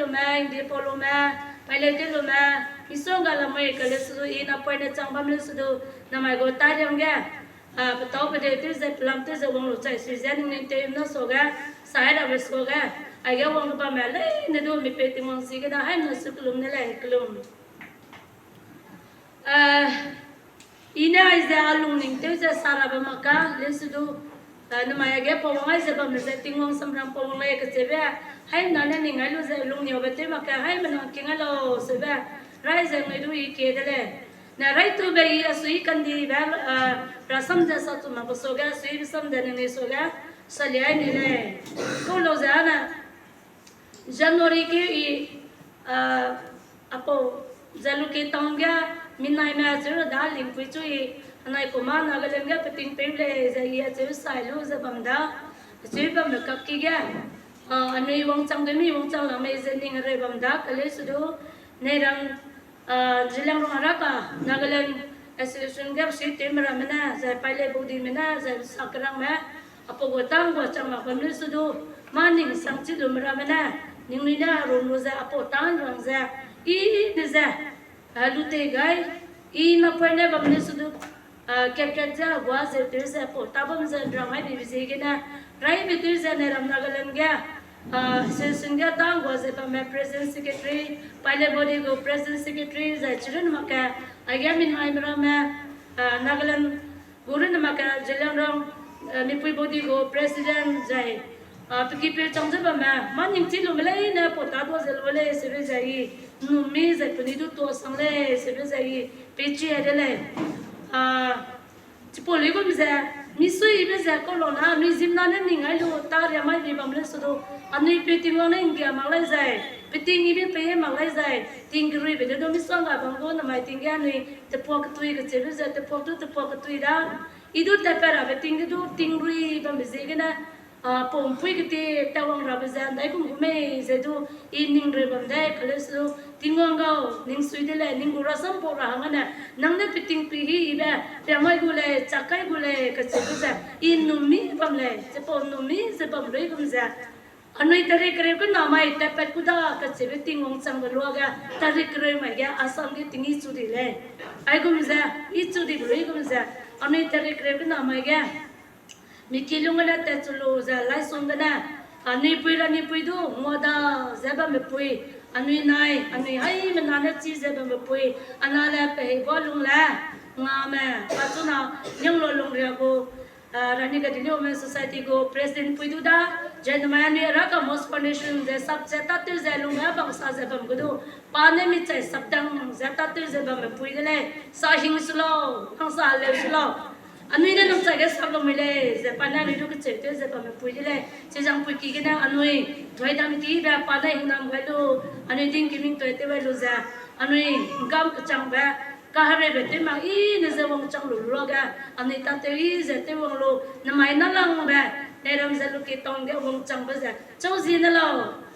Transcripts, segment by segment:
lu ma di polo ma pale ti lu ma isong gala mai kale su ina point chang bam le su do na mai go ta jam ga pa to pa de ti ze plam ti ze wong lu chai si zen ni te no so ga sai da bes so ga ai ga wong ba ma le ne do mi pe ti mong si ga da hai no su klum ne le klum ina ize alung ning te ze sara ba maka le su do na mai ga po ngai ze ba me ze tingong samram po ngai ka che ba hai na ne ning ai lu ze lung ni ba te maka hai ma no king alo se ba rai ze ngai du I ke de le na rai tu be I asui kan di ba rasam ja sa tu ma ba so ga sui sam de ne so ga sa le ai ni le ko lo za na January ke I apo Jalukie tongga minai ma chu da ling pui chu I anai ko ma Nagaland ga pating pe le za ya chu sai lu za bam da chu bam na kap ki ga anui Lungsangndui mi Lungsang la mai zen ning re bam da kale su do ne rang jilang rong ara ka Nagaland association ga si te mara mana za pale bodi mana za sakrang ma apo go tang go chang ma bam le su do ma ning sang chi lu mara mana ning ni na ro no za apo tan rang za I ne za lu te gai I na pa ne bam le su do captain ja wa ze te za po ta bam za drang ai bi ze ge na rai bi te za ne ram Nagaland ga association ga tang go ze pa me president secretary pale body go president secretary za chirun maka aga min ai mara ma Nagaland gurun maka jelang rong mi pui body go president zai piki pe chang za ba ma ning ti lu mele na po ta do zel wale se be zai Newme zai puni du to sang le se be zai pe chi de le ti po le go mi za mi sui be za ko lo na mi zim na ne ning ai lu ta ya mai bi bam le so do anui pe ti ngo na ing ya ma lai zai pe ting I be pe ma lai zai ting gri be do mi song ga bang go na mai ting ya nui te po ka tui ga che be za te po ka tui da I du ta pa ra be ting du ting gri bam be ze ga na pom pui ke te ta wang ra ba zan dai kum me ze du I ning re bam dai kale su tingong go ning sui de le ning gu ra sam po ra nga na nang ne piting pi hi ba te mai gu le chakai gu le ka che bu za I Newme bam le che po Newme ze bam re kum za anui tare kre ko na mai ta pat ku da ka che be tingong chang ba lo ga tare kre mai ga asam ge tingi chu di le ai kum za I chu di re kum za anui tare kre ko na mai ga mi kilungala ta chulo za lai song da na anui pui du moda za ba me pui anui nai anui hai me na na chi za ba me pui anala pe go lung la nga ma pa chu na nyang lo lung ria go rani ga Newme society go president pui du da jen ma ni ra ka mos foundation ze sab se ta tu ze lung ba sa ze bam go du pa ne mi chai sab dang za ta tu ze ba me pui de le sa hing su lo hang sa le su lo anui na nong chai ga sab lo mi le ze pa na ni du ka che te ze ba me pui de le che jang pui ki ga na anui thoi dam ti ba pa na hing nam ga lu anui ding ki ming toi te ba lu za anui gam ka chang ba ka hare be te ma I ne ze wong chang lu lo ga anui ta te I ze te wong lu na mai na lang ba ne ram Jalukie tong ga wong chang ba za chau zi na lo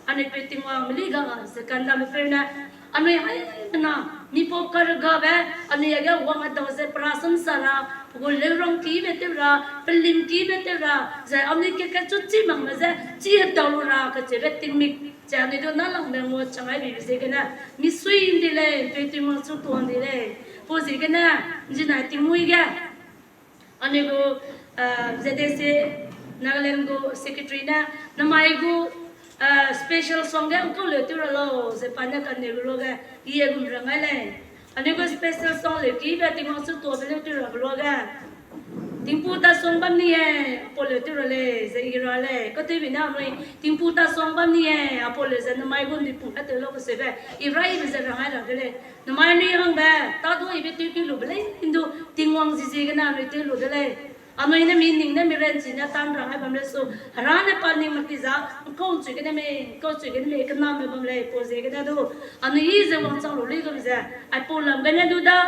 anui pe ting wang mi ga ze kan da me pe na anui hai na mi po kar ga ba anui ga wong a do ze prasam sara go le rong ki be te ra pelim ki be te ra za anui ke ka chu chi mang ma za chi ha do lu ra ka che be ting mi cha ni do na lang me mo chang ai bi ze ga na mi sui ndi le pe ti mo chu to ndi le po ze ga na ji na ti mui ga anui go ZDC Nagaland go secretary na mai go special song ga ko le tu ra lo ze pa na kan ne lo ga I gum ra ngai le ani go special song le ki ba ti mo su to le tu ra lo ga ting pu ta song bam ni e po le tu ra le ze I ra le ko te bi na noi ting pu ta song bam ni e apo le ze na mai go ni pu ta te lo ko se ba I rai bi ze ra ngai ra le na mai ni hang ba ta do I be tu ki lu le hindu ting wang ji ga na le tu lu de le anoi na mi ning na mi ren chi na tan ra hai bam le so ra na pa ning ma ki za ko chu ke na me ko chu ke na me ka na me bam le po ze ke na do anoi ze wang chang lo le ko za ai po lam ga na du da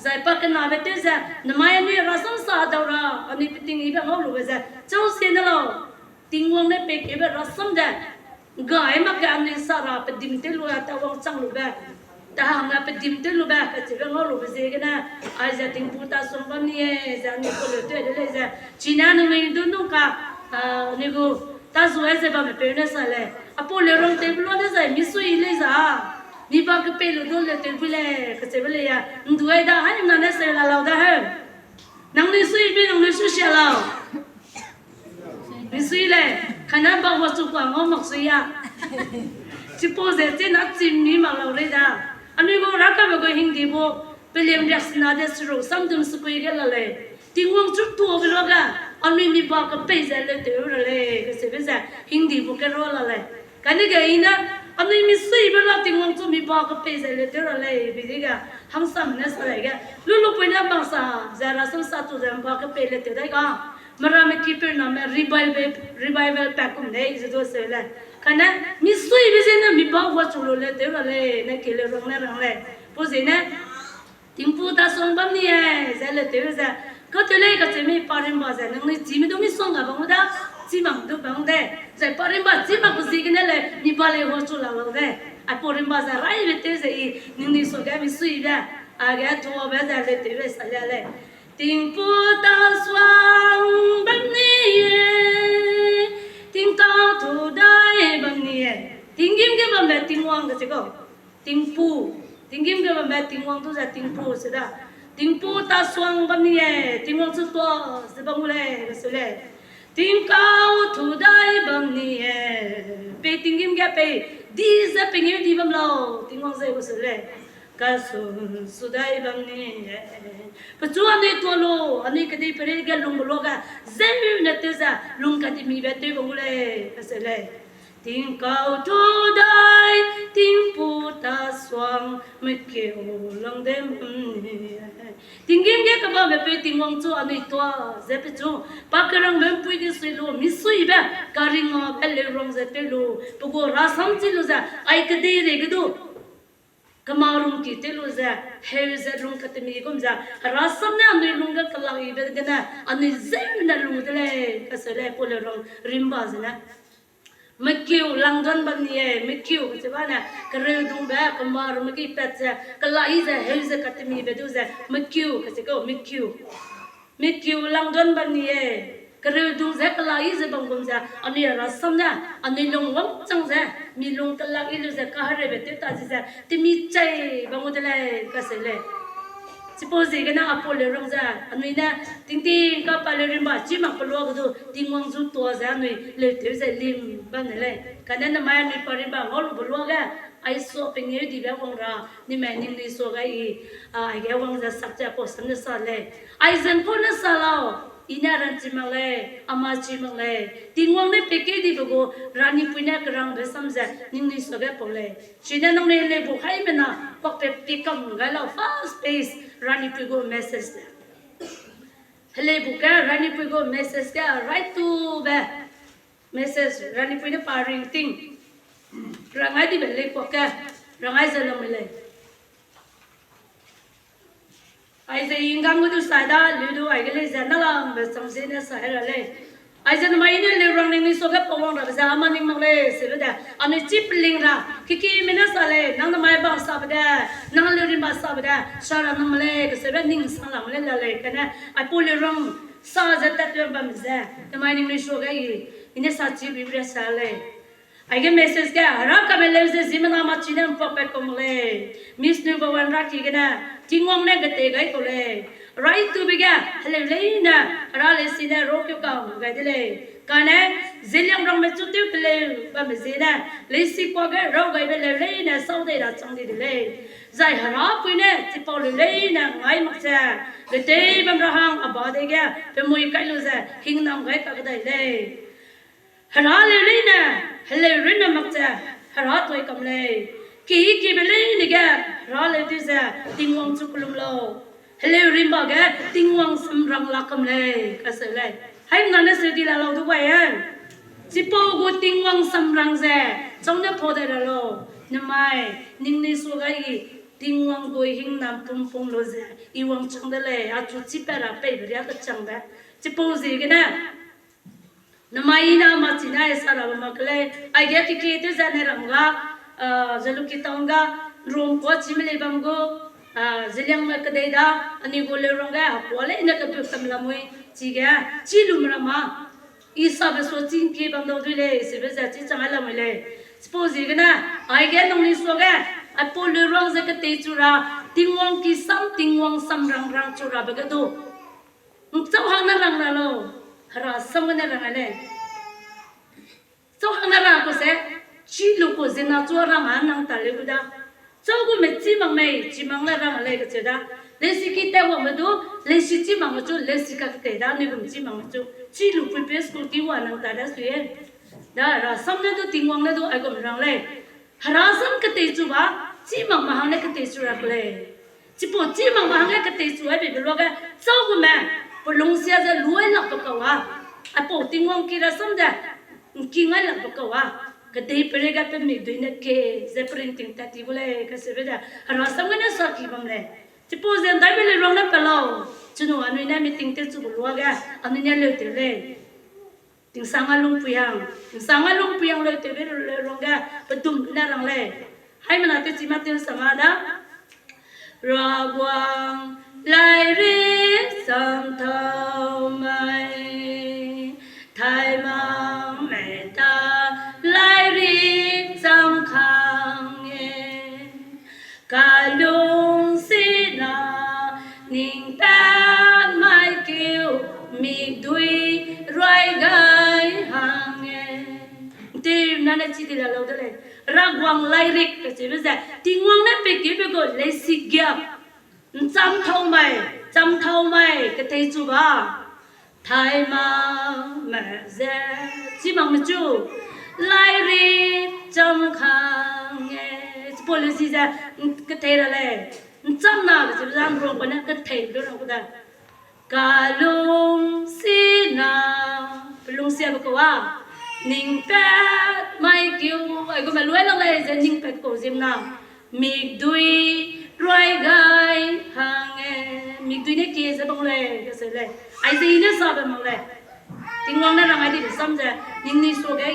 zai pa ka na be te za na mai ni ra sam sa da ra ani piting I ba ngau lu ba za chau se na lo ting wang na pe ke ba ra sam da ga ai ma ka ani sa ra pe dim te lu ta wang chang lu ba ta hang na pe dim te lu ba ka che ngau lu ba ze ke na ai za ting pu ta som ba ni e za ni ko le te de le za chi na no ngai du no ka ni go ta zo e ze ba me pe na sa le apo le rong te lu na za mi su I มีปากเป็นลูกเลยเต็มไปเลยก็เจ็บเลยอ่ะดูไอ้ด่าให้นั่นเสียเราได้เหรอนั่งในสุยไม่นั่งในสุยเสียเราในสุยเลยขนาดบอกว่าสุกว่าง้อหมกสุยอ่ะจิโป้เจนัดจิมนี่มาเราเลยด่าอันนี้ก็รักกันก็หิ้งดีบ่เป็นเรื่องรักษณะเดชรู้ซ้ำถึงสุกุยกันเลยทิ้งวงจุดตัวไปแล้วกันอันนี้มีปากเป็นใจเลยเดี๋ยวเลยก็เสียเป็นใจหิ้งดีบ่กันรู้ละเลยกันนี่ก็อีน่ะอันนี้มีสุยไปแล้วทิ้งวงจุดมีปากเป็นใจเลยเดี๋ยวเลยพี่ดีกันห้องซ้ำเนี่ยอะไรกันลูกไปนั่งบางสาจะรักษาสัตว์ตัวเดิมปากเป็นเลยเดี๋ยวได้กันมารามีคีเปอร์น่ะมาrevival แปลกุมเนี่ยอีกตัวเสียเลยกันนะมีสุยไปเจนะมีปากว่าจุลเลยเดี๋ยวเลยเนี่ยเกลือร้องเลยพอเจนะทิ้งพูดตาส่งแบบนี้เจเลยเดี๋ยวจะก็เจเลยก็จะไม่ปาริมบาจะนั่งในจีไม่ต้องมีส่งกับบังดาจีมังดูบังเดจะปาริมบาจีมังก็สิกันเลยมีบาเลยหัวจุลเราเดไอ้ปาริมบาจะไรเวทจะอีนิ่งนิ่งส่งกันมีสุยแบบอาแกทัวร์แบบจะเลยเดี๋ยวจะเลยทิ้งพูดตาส่งแบบนี้ทิ้งก้าวถูได้แบบนี้ทิ้งยิ้มกันแบบทิ้งวางก็จะก็ทิ้งพูทิ้งยิ้มกันแบบทิ้งวางตัวจะทิ้งพูสิดาทิ้งพูตาสว่างแบบนี้ทิ้งวางสุดตัวสิบังเลยก็สิเลยทิ้งก้าวถูได้แบบนี้ไปทิ้งยิ้มกันไปดีจะไปยิ้มดีแบบเราทิ้งวางใจก็สิเลยก็สุดได้แบบนี้ปัจจุบันนี้ตัวโลอันนี้ก็ได้ไปเรียนลุงโลกันเจ็บมีนัดเตะลุงก็ได้มีแบบเตะบังเลยก็สิเลยทิ้งก้าวถูได้ทิ้งพูตาสว่างไม่เกี่ยวลังเดิมทิ้งยิ้มแค่กับว่าแบบทิ้งวางจูอันนี้ตัวเจ็บจูปากกระรังแบบพูดที่สุดลูมิสุยแบบการิงอ่ะเป็นเรื่องเจ็บลูปกูรักสัมจิลูจ้ะไอ้ก็ได้เลยก็ดูกมาลุงคิดลูจ้ะเฮลจะลุงก็จะมีกุมจ้ะรักสัมเนี่ยอันนี้ลุงก็กลังอีเบกันนะอันนี้เจ็บนะลุงจะเลยก็เสร็จพูดเรื่องริมบาสนะไม่คิวลังดอนบันนี่ไม่คิวก็จะว่านะกระเรื่องตรงแบบกมาลุงไม่คิดแต่จะกลังอีจะเฮลจะก็จะมีเบดูจ้ะไม่คิวก็จะก็ไม่คิวลังดอนบันนี่กระเรื่องตรงจะกลังอีจะบังกุมจ้ะอันนี้รักสัมเนี่ยอันนี้ลุงวังจังจ้ะมีลุงกลังอีลูจะก็หาเรื่องเบตตาจ้ะที่มีใจบังกุมเลยก็เสร็จเลยSuppose que na apole rongza anui na ting ka pale rimba chima palo ko do tingwang zu to za anui le te za lim ban le kana na ma ni pare ba ngol bolo ga ai so ping ye di ba wong ra ni ma ni ni so ga I ai ga wong za sak cha ko sam na sa le ai zan ko na sa lao ina ran chima le ama chima le tingwang ne peke di go rani puina krang be sam za ni ni so ga pole china nong ne le bu khai me na pok pe pikam ga lao fast pace Rani Pigo message there. Hello, Buka, Rani Pigo message there. Right to the message, Rani Pigo powering thing. Rangai di beli poka, rangai zalamile. I say, Ingam go to Sada, Ludo, I get a Zanalam, but some senior Sahara. I said, my inner running is so that Pawang of Zamani Malay, Silvida, on a cheap lingra, Kiki Minasale, none of my boss of there, none of my sabda, Shara Namale, 7 Salam Lake, and I pull it wrong, saw that bums there, the mining Shogai, in a such a sale. I get messages there, Rakamele, Zimana Machinam Popecomle, Miss Nuba and Rakigana, Tingong negative, I call Right to begin, Helena, Ralisina, Rokukam, Gadile, Kana, Zilliam Rometu, Bamazina, Lisi Quagga, Roga, Helena, Sunday at Sunday delay. Zahara, Pune, Tipolina, I must say, the day Bambraham, about the gap, the Muikaluza, Kingdom Gay. Helena, Helena Makta, Haratway Kamlay, Kiki Belay, the gap, Ralitiza, Dingwang Tukulum. Hello, Rimbaga, Tingwang Samrang Lakamle, Castle. I'm not necessarily allowed to wear. Sipo go Tingwang Samrang there, Song the Potter alone. Namai, Ningni Sugai, Tingwang going Nam Pum Pum Loze, Iwang Chandale, Atu Tipera, paper, Yaka Changa. Suppose again. Namaina Martina Saramakle, I get tickets and Ranga, Jalukie Tonga, Room, Pochimile Bango. Ziliang Makadeda, and you go Ronga, Wale in the Kapusam Lamui, Tiga, Chilumrama, Isabas was thinking of no delays, if it's a Tisalamile. Suppose you're gonna, I get only Soga, ไอ้ปูเลยร้องจะกติจุราติงวงกิซ้ำติงวงซ้ำรังจุราเบกดูเจ้าหางนั่นรังนั่นโลหราซ้ำกันนั่นรังอะไรเจ้าหางนั่นรังก็เสชีลูกก็เจน่าจัวรังหันนังตาเลยกูด้าเจ้ากูไม่จีมังไม่จีมังนั่นรังอะไรก็เจด้าเลสิกิเตว่ามาดูเลสิจีมังมาจูเลสิกักเตด้านี่กูจีมังมาจูชีลูกไปเพสกูที่ว่านังตาด้าสุยด้าราซ้ำนั่นดูติงวงนั่นดูไอ้กูมันรังเลยหราซ้ำกติจูบ้าจีมังมาหังเลยกติจูรักเลยจีปวดจีมังมาหังเลยกติจูไอ้เบบี้ลูกเจ้ากูแม่ปลุงเสียจะรวยหลับปะกว่าไอ้ปวดติงวงกีราซ้ำเด้กินไงหลับปะกว่าก็ได้ไปเรียกเป็นมิดด้วยนักเกย์จะปริ้นติ้งตัดที่บุเลยก็เสียไปได้หราซ้ำกันเนี่ยสักกี่บังเลยจีปวดเสียได้ไปเลยร้องนั่นไปแล้วจุนวันนี้เนี่ยมีติ้งเตจูบุลัวแกอันนี้เนี่ยเลยเตเลยติ้งสังอาลุงพิยังติ้งสังอาลุงพิยังเลยเตเลยร้องแกประดุมน่ารังเลยให้มันอาจจะจีมาติ้งสมาดาระวังไล่ริบสัมทาวไม่ไทยมังเมตตาไล่ริบสัมขังเงกาลุงสินานิ่งแปดไม่เกี่ยวมีด้วยรอยกายห่างเงตีนั่นแหละจิตละเราเท่าไรระวังไล่ริบก็จะไม่ใช่ทิ้งวังนั่นไปเก็บไปก็เลยสิเก็บจำเท่าไหมก็เทจูบ้าไทยมาแม่เจ้จีมังมจูไล่รีจำขังเงจะพูดเลยสิเจ้ก็เทอะไรจำน่าก็จะจำรวมกันนะก็เทด้วยนะก็ได้กาลุงสีนาเป็นลุงเสียบอกว่านิ่งเป็ดไม่เกี่ยวไอ้ก็ไม่รู้อะไรจะนิ่งเป็ดก็จิมนามีด้วยรอยกายห่างเงมีตัวนี้เกี่ยจะบังเลยก็เสร็จเลยไอ้สิ่งนี้สอบบังเลยทิ้งวังนั่นเราไม่ได้ซ้ำจะยิ่งนี่สวกไ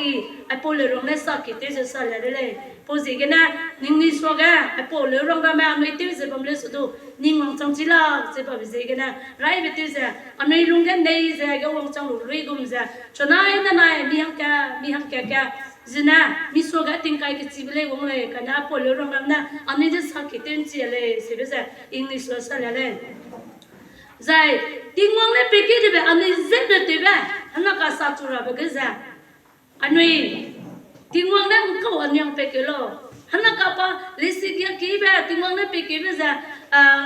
อ้พอเลยร้องเนี่ยสักกี่เท่าจะเลยพอสิกันนะยิ่งนี่สวกไอ้พอเลยร้องก็ไม่เอาไม่เท่าจะบังเลยสุดยิ่งวังจังจิลาจะแบบสิกันนะไรไม่เท่าจะอันนี้ลุงกันได้จะก็วังจังลุยกุมจะชนะนั่นไงมีหังแก่Zina, misoga tingkai kecibile wongle, karena polo orang ramna, ane je sakit tenciale, sebesa English losalale. Zai, tingwongle pikir debe, ane zebne debe, anak asatura begeza. Anui, tingwongle engkau ane yang pikirlo, anak apa lesikia kibe, tingwongle pikir beza,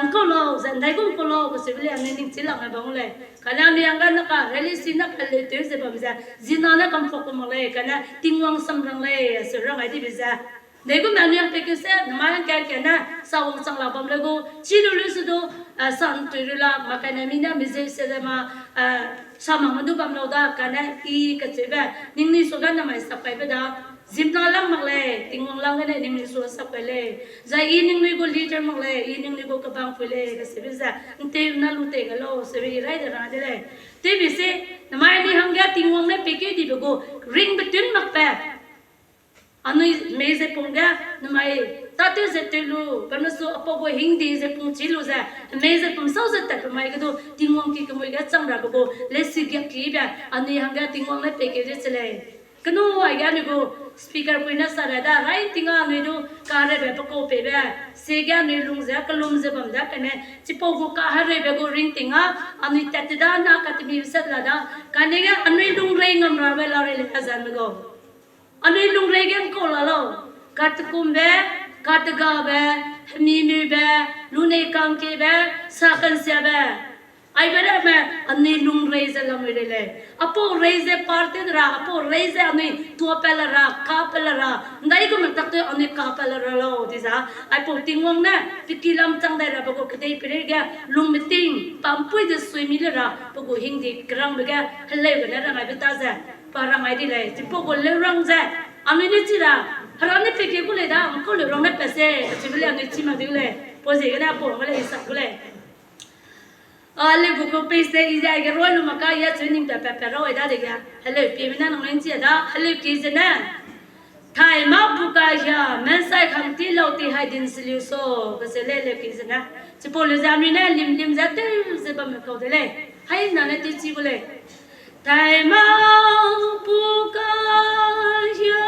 engkau lo, zandai engkau lo, sebele ane ning cilang abangule. Karena ni angkat nak relasi nak letu sebab bisa zina nak kampuk malay karena tingwang samrang lay serang ada bisa. Nego mana yang pikir saya nama yang kena sawang sang labam lego ciri lusudo santurila makanya mina bisa selama sama madu bam lauda karena I keceba ning sogan nama sapai beda. Zimna lang maglay, tingwang lang na ning niso sa pele. Zai ining nigo leader maglay, ining nigo kabang pele kasi bisa. Inte na lute galo, sabi ray da dele. Te bise, namay ni hangga tingwang na peke di bago ring betun makpa. Ano meze ponga namay tate zetelu, panaso apo go hindi ze pung chilo za. Meze pung sau zeta pamay gado tingwang ki kamoy ga changra bago lesi gyak ki ba. Ano hangga tingwang na peke je chele. Kanu ayah ni go speaker punya sarada, right tinggal ni do kahare bapa ko pebe, sega ni lungza kalum zebam dah kene, cipo go kahare bego ring tinggal, anu teteda na katibi besar lada, kanega anu lung ring ngam rabe lari lekazan bego, anu lung ring ko lalo, katakumbe, katagabe, mimi be, lune kangke be, sakan siabe. I better man, ane lung raise a lamile. Apo raise a parted ra, apo raise a me to a pellara, capellara. Naigo Matacto on a capellara, Disa. I put in one net, Pikilam Tanga Rabago Kate Perega, lung meeting, Pampu the swimilla, Pogo Hindi, Grambaga, Hello, and I betaza, Paramidile, Tipogo Lerangza, Aminitira, Harani Pikula, call it Rona Pese, Civilian Chimadule, Posegana, Pomale, Sakule. Alle buku piste ida ke roi lu maka ya training pe roi da de ya hello pi mina nang len chi da hello ki zena thai ma buka ya men sai kham ti lo ti hai din sliu so ba se le ki zena chi po le za mi na lim za te se ba me ko de le hai na ne ti chi bu le thai ma buka ya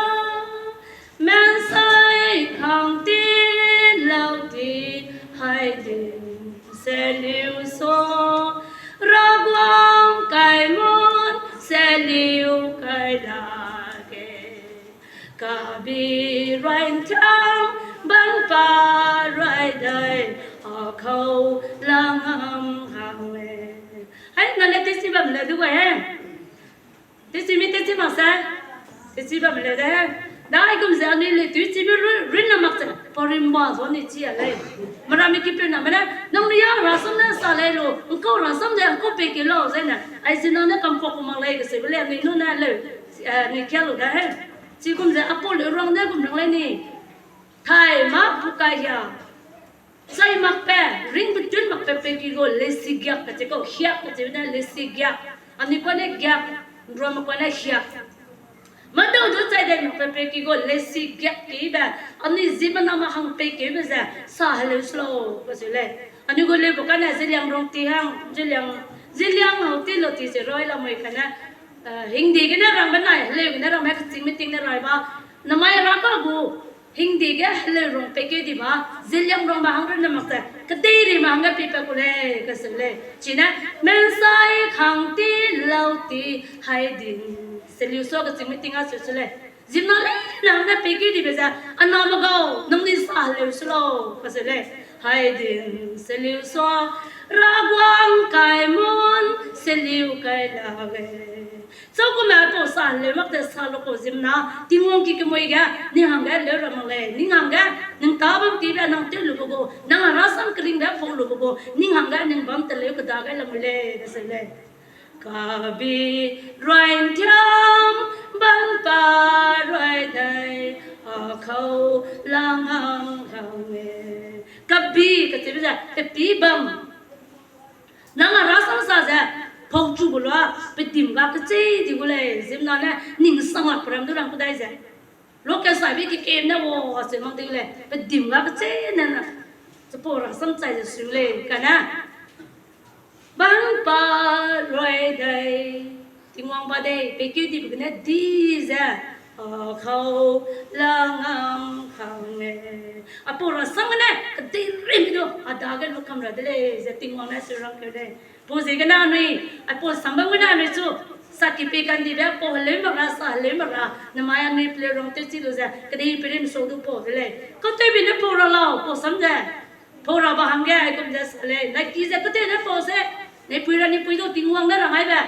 men sai kham ti เขาลังหางเวให้นั่นแหละที่สิบมันเลยด้วยฮะที่สิมีที่สิมาซะที่สิบมันเลยฮะได้กุมเสียนี่เลยที่สิบรินน้ำมักจะพอริมบ้าส่วนนี้เชี่ยเลยมันรามีกี่เป็นนะมันนะน้องเนี่ยรัศมีสาเลยลูกก็รัศมีก็เป็นกิโลใช่ไหมไอ้สิน้องเนี่ยกำปองมังเลยก็เสียไปเลยนี่นู่นนั่นเลยนี่แค่ลูกได้ฮะที่กุมเสียอัปโปเลยรองเนี่ยกุมรังเลยนี่ไทยมาบุกายาใส่มักแปะริงไปจนมักแปะเป็นกิโลเลสิกยักก็จะก็เขียกก็จะเป็นเลสิกยักอันนี้ก็เนี่ยยักรวมก็เนี่ยเขียกมาดูดูใจเด็กมักแปะกิโลเลสิกยักกี่แบบอันนี้จิมันเอามาหังเปกี่แบบจะสาเหลสโลก็จะเลยอันนี้ก็เลยบอกกันนะจะเลี้ยงรองตีหังจะเลี้ยงเอาตีโลตีจะร้อยละไม่กันนะหิงดีกันนะรังเป็นไหนเลยกันนะรังแม่ก็จริงไม่จริงนะไรบ้างน้ำไม่รักก็กูหิงดีกันเลยรองเปกี่ดีบ้าจะเลี้ยงรองบ้างเรื่องนั้นมั้งแต่ก็ตีดีมั้งก็ปีเปกุเลยก็จะเลยจีน่ะเมื่อใส่ขังตีเหล่าตีให้ดินเสลียวโซ่ก็จริงไม่จริงอ่ะสุดเลยจิมนั่นเลยนั่งได้เปกี่ดีไปซะอันนั้นมาก็น้ำนิสาเหลวสโลก็จะเลยให้ดินเสลียวโซ่รักวังไก่มอนเสลียวไก่ลาเวเจ้าก็แม่ปวดสารเลยมักแต่สารโคจิมนะที่มองกี่ก็ไม่แก่นี่ห่างแก่เลี้ยงมาเลยนี่ห่างแก่นึ่งตาบังตีแบบนั่งเตลุกโบนั่งรัศมีกริ่งแบบฟงลุกโบนี่ห่างแก่นึ่งบังเตลุกตาแก่ละมาเลยก็เสเลยกาบีรอยเทียมบังปารอยใดเขาลังหางเวกาบีก็จะเป็นแบบปีบังนั่งรัศมีซาเจพงจูบุลว่าไปติมกับเจ๊ที่กูเลยสิมนั่นแหละนิ่งสังหารพรำดูรังกูได้จ้ะโลกแกใส่ไปกี่เกมนะโว้เสียมังตีเลยไปติมกับเจ๊นั่นน่ะจะปวดรักสังใจจะสิเลยกันนะบังปารวยได้ทิ้งวังปาได้ไปกี่ที่กูเนี่ยดีจ้ะเขาลังหางเงอปวดรักสังเนี่ยก็ตีริมดูดากันลูกคำระเดเลยจะทิ้งวังเนี่ยสุรังกันเลยพูดสิกันนะนี่ไอ้พูดสัมบังกันนะนี่จู่สักกี่ปีกันดีแบบพูดเล่นมากระสาเล่นมากระน้ำมันนี่เพลย์ร้องเต้นสิลูกจ้ะก็ได้เพลย์สู้ดูพูดเลยก็เต้นไปเนี่ยพูดเราพูดสัมเจพูดเราบ้างแกไอ้คนจะเลยนักกีฬาก็เต้นเนี่ยพูดเสเนี่ยพูดอะไรพูดดูทิ้งวังได้หรือไม่แบบ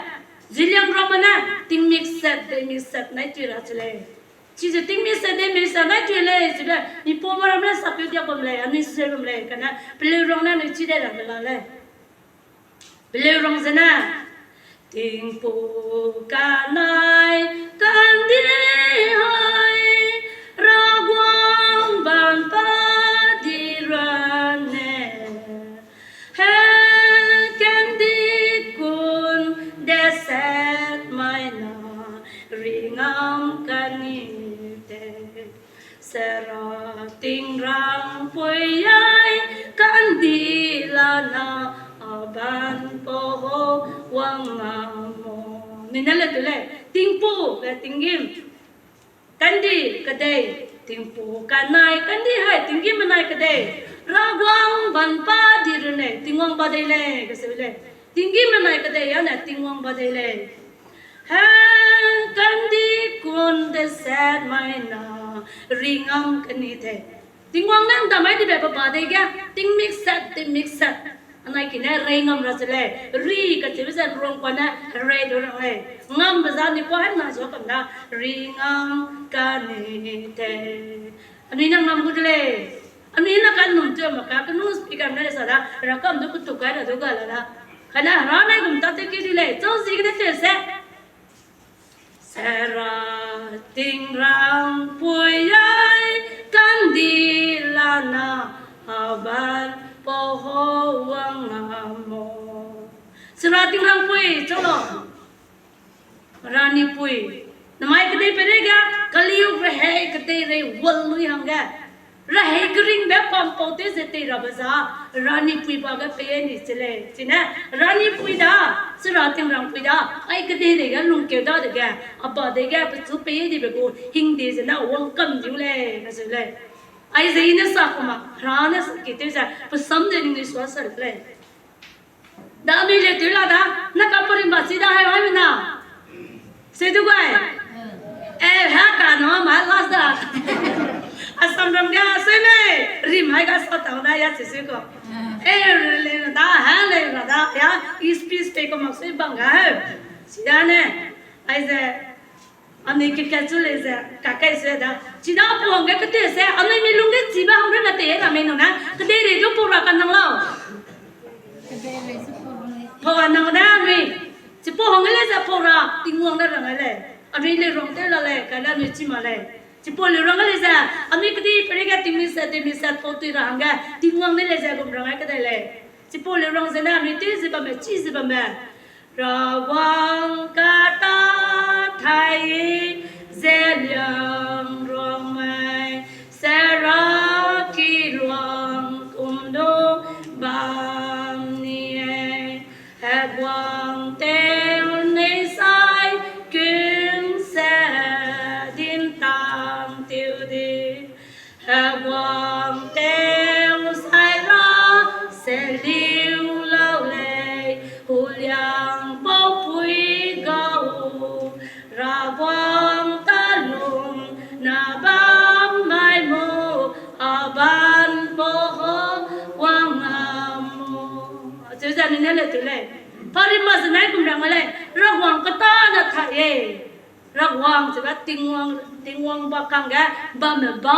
จิเลียงร้องมันนะทิ้งมิกซ์เซ็ตได้มิกซ์เซ็ตนั่นจุดอะไรชีจะทิ้งมิกซ์เซ็ตได้มิกซ์เซ็ตนั่นจุดเลยจุดเลยนี่พูดมาเราเนี่ยสักยุดยาบำเลยอันนี้เสียบำเลยกันนะเพลย์ร้องนั่นนี่จุดได้หรือไม่เลยเปลือยรองเสนาทิ้งปูกันไหนกันดีให้รักวังบันปาดีรันเน่เฮกันดีคุณเดชไม่นาริงามกันนี่เดสระทิ้งรังปุยใหญ่กันดีลานาบันโปโหวังงามนี่นั่นแหละตัวเลยทิ้งปูกับทิ้งกิมกันดีก็ได้ทิ้งปูกันนายกันดีให้ทิ้งกิมมันนายก็ได้รักวังบันปาดีรุนเลยทิ้งวังบาได้เลยก็เสียเลยทิ้งกิมมันนายก็ได้ยันเนี่ยทิ้งวังบาได้เลยเฮ้กันดีคนเดชไม่นาริงามกันนี่เถอะทิ้งวังนั่งทำไมที่แบบบาได้แกทิ้งมิกซ์เซตอันนั้นกินเนี่ยเรงงรัสเลยรีก็จะเป็นรองกันนะเรดูรังเลยงามภาษาญี่ปุ่นน่าชอบกันนะรีงามกันนี่เท่อันนี้นั่งนำกูเลยอันนี้นักการนุ่มเจ้ามากันนุ่มสปีกกันเลยสาระรักกันดูกุตุกันดูกันแล้วนะขณะร้านไหนกุมตัดที่กี่เลยเจ้าสิ่งนี้เท่เสเสระติงรังปุยใหญ่กันดีลานาอาบันโปโหวังงามสระติงรังปุยเจ้าหล่อรานีปุยน้ำมันก็ได้ไปได้แกกะลิวระเหยก็ได้เลยวัลลุยหังแกระเหยกริ่งแบบปั๊มโปเตสเตระบซารานีปุยปากก็เป็นนี่เฉลยใช่ไหมรานีปุยดาสระติงรังปุยดาไอ้ก็ได้เลยแกลุงเกี่ยวได้แกอับบาได้แกไปจุดไปยี่ดีไปกูหิงดีจะน่าวังกำอยู่เลยก็เฉลยไอ้เจนี่สักมาร้านนี้สักกี่ตัวจะไปซ้ำเจนี่สวาสเลยดามีเลยตัวละดานักการปริมาสิดาให้ไว้ไหมนะเสร็จทุกอย่างฮะกันว่ามาลาสดาอาสมรำเดียใช่ไหมริมให้กันสอดเอาได้ยัดสิก็ เลยนะฮะเลยนะยาอีสปีสเตก็มักใส่บังกาสิดานะไอ้เจ้อันนี้ก็แค่จุเลยเจ้กากไอ้เจ้าสิดาพวงก็เตะเจ้อันนี้มีลุงก็จีบห้องเรื่องเตะกันไม่รู้นะก็เตะเรื่องพวกเรากันนั่งเล่าพอวันนั่งได้นี่จะพวกห้องเลยจะพวกเราติงวงได้ยังไงเลยอันนี้เลยร้องเตะละเลยกันแล้วมีจีมาเลยจะพวกเลยร้องเลยเจ้อันนี้ก็ดีไปเลยก็ติมิสพอตุยร้องกันติงวงได้เลยเจ้ก็ร้องก็ได้เลยจะพวกเลยร้องเจ้านะมีตีสิบแบบจีสิบแบบระวังกาตาไทยเสียงร้องไม่เสระกีรวงกุมดูบางนี้หากวังเต็มในสายกุนเสดินตามติวดีหากวังเต็มสายรักเสลิวเล่าเลยหูเลี้ยงป้อปุยเก่าระวังตาลุงนาบ้านไม่โมอาบ้านป้อวังงามโมเจ้าจะนี่เลยตัวเลยพอริมาสนัยกุมรังอะไรระวังกตาหน้าไทยระวังจะว่าติงวังบักกังแกบ้าเมื่อเบา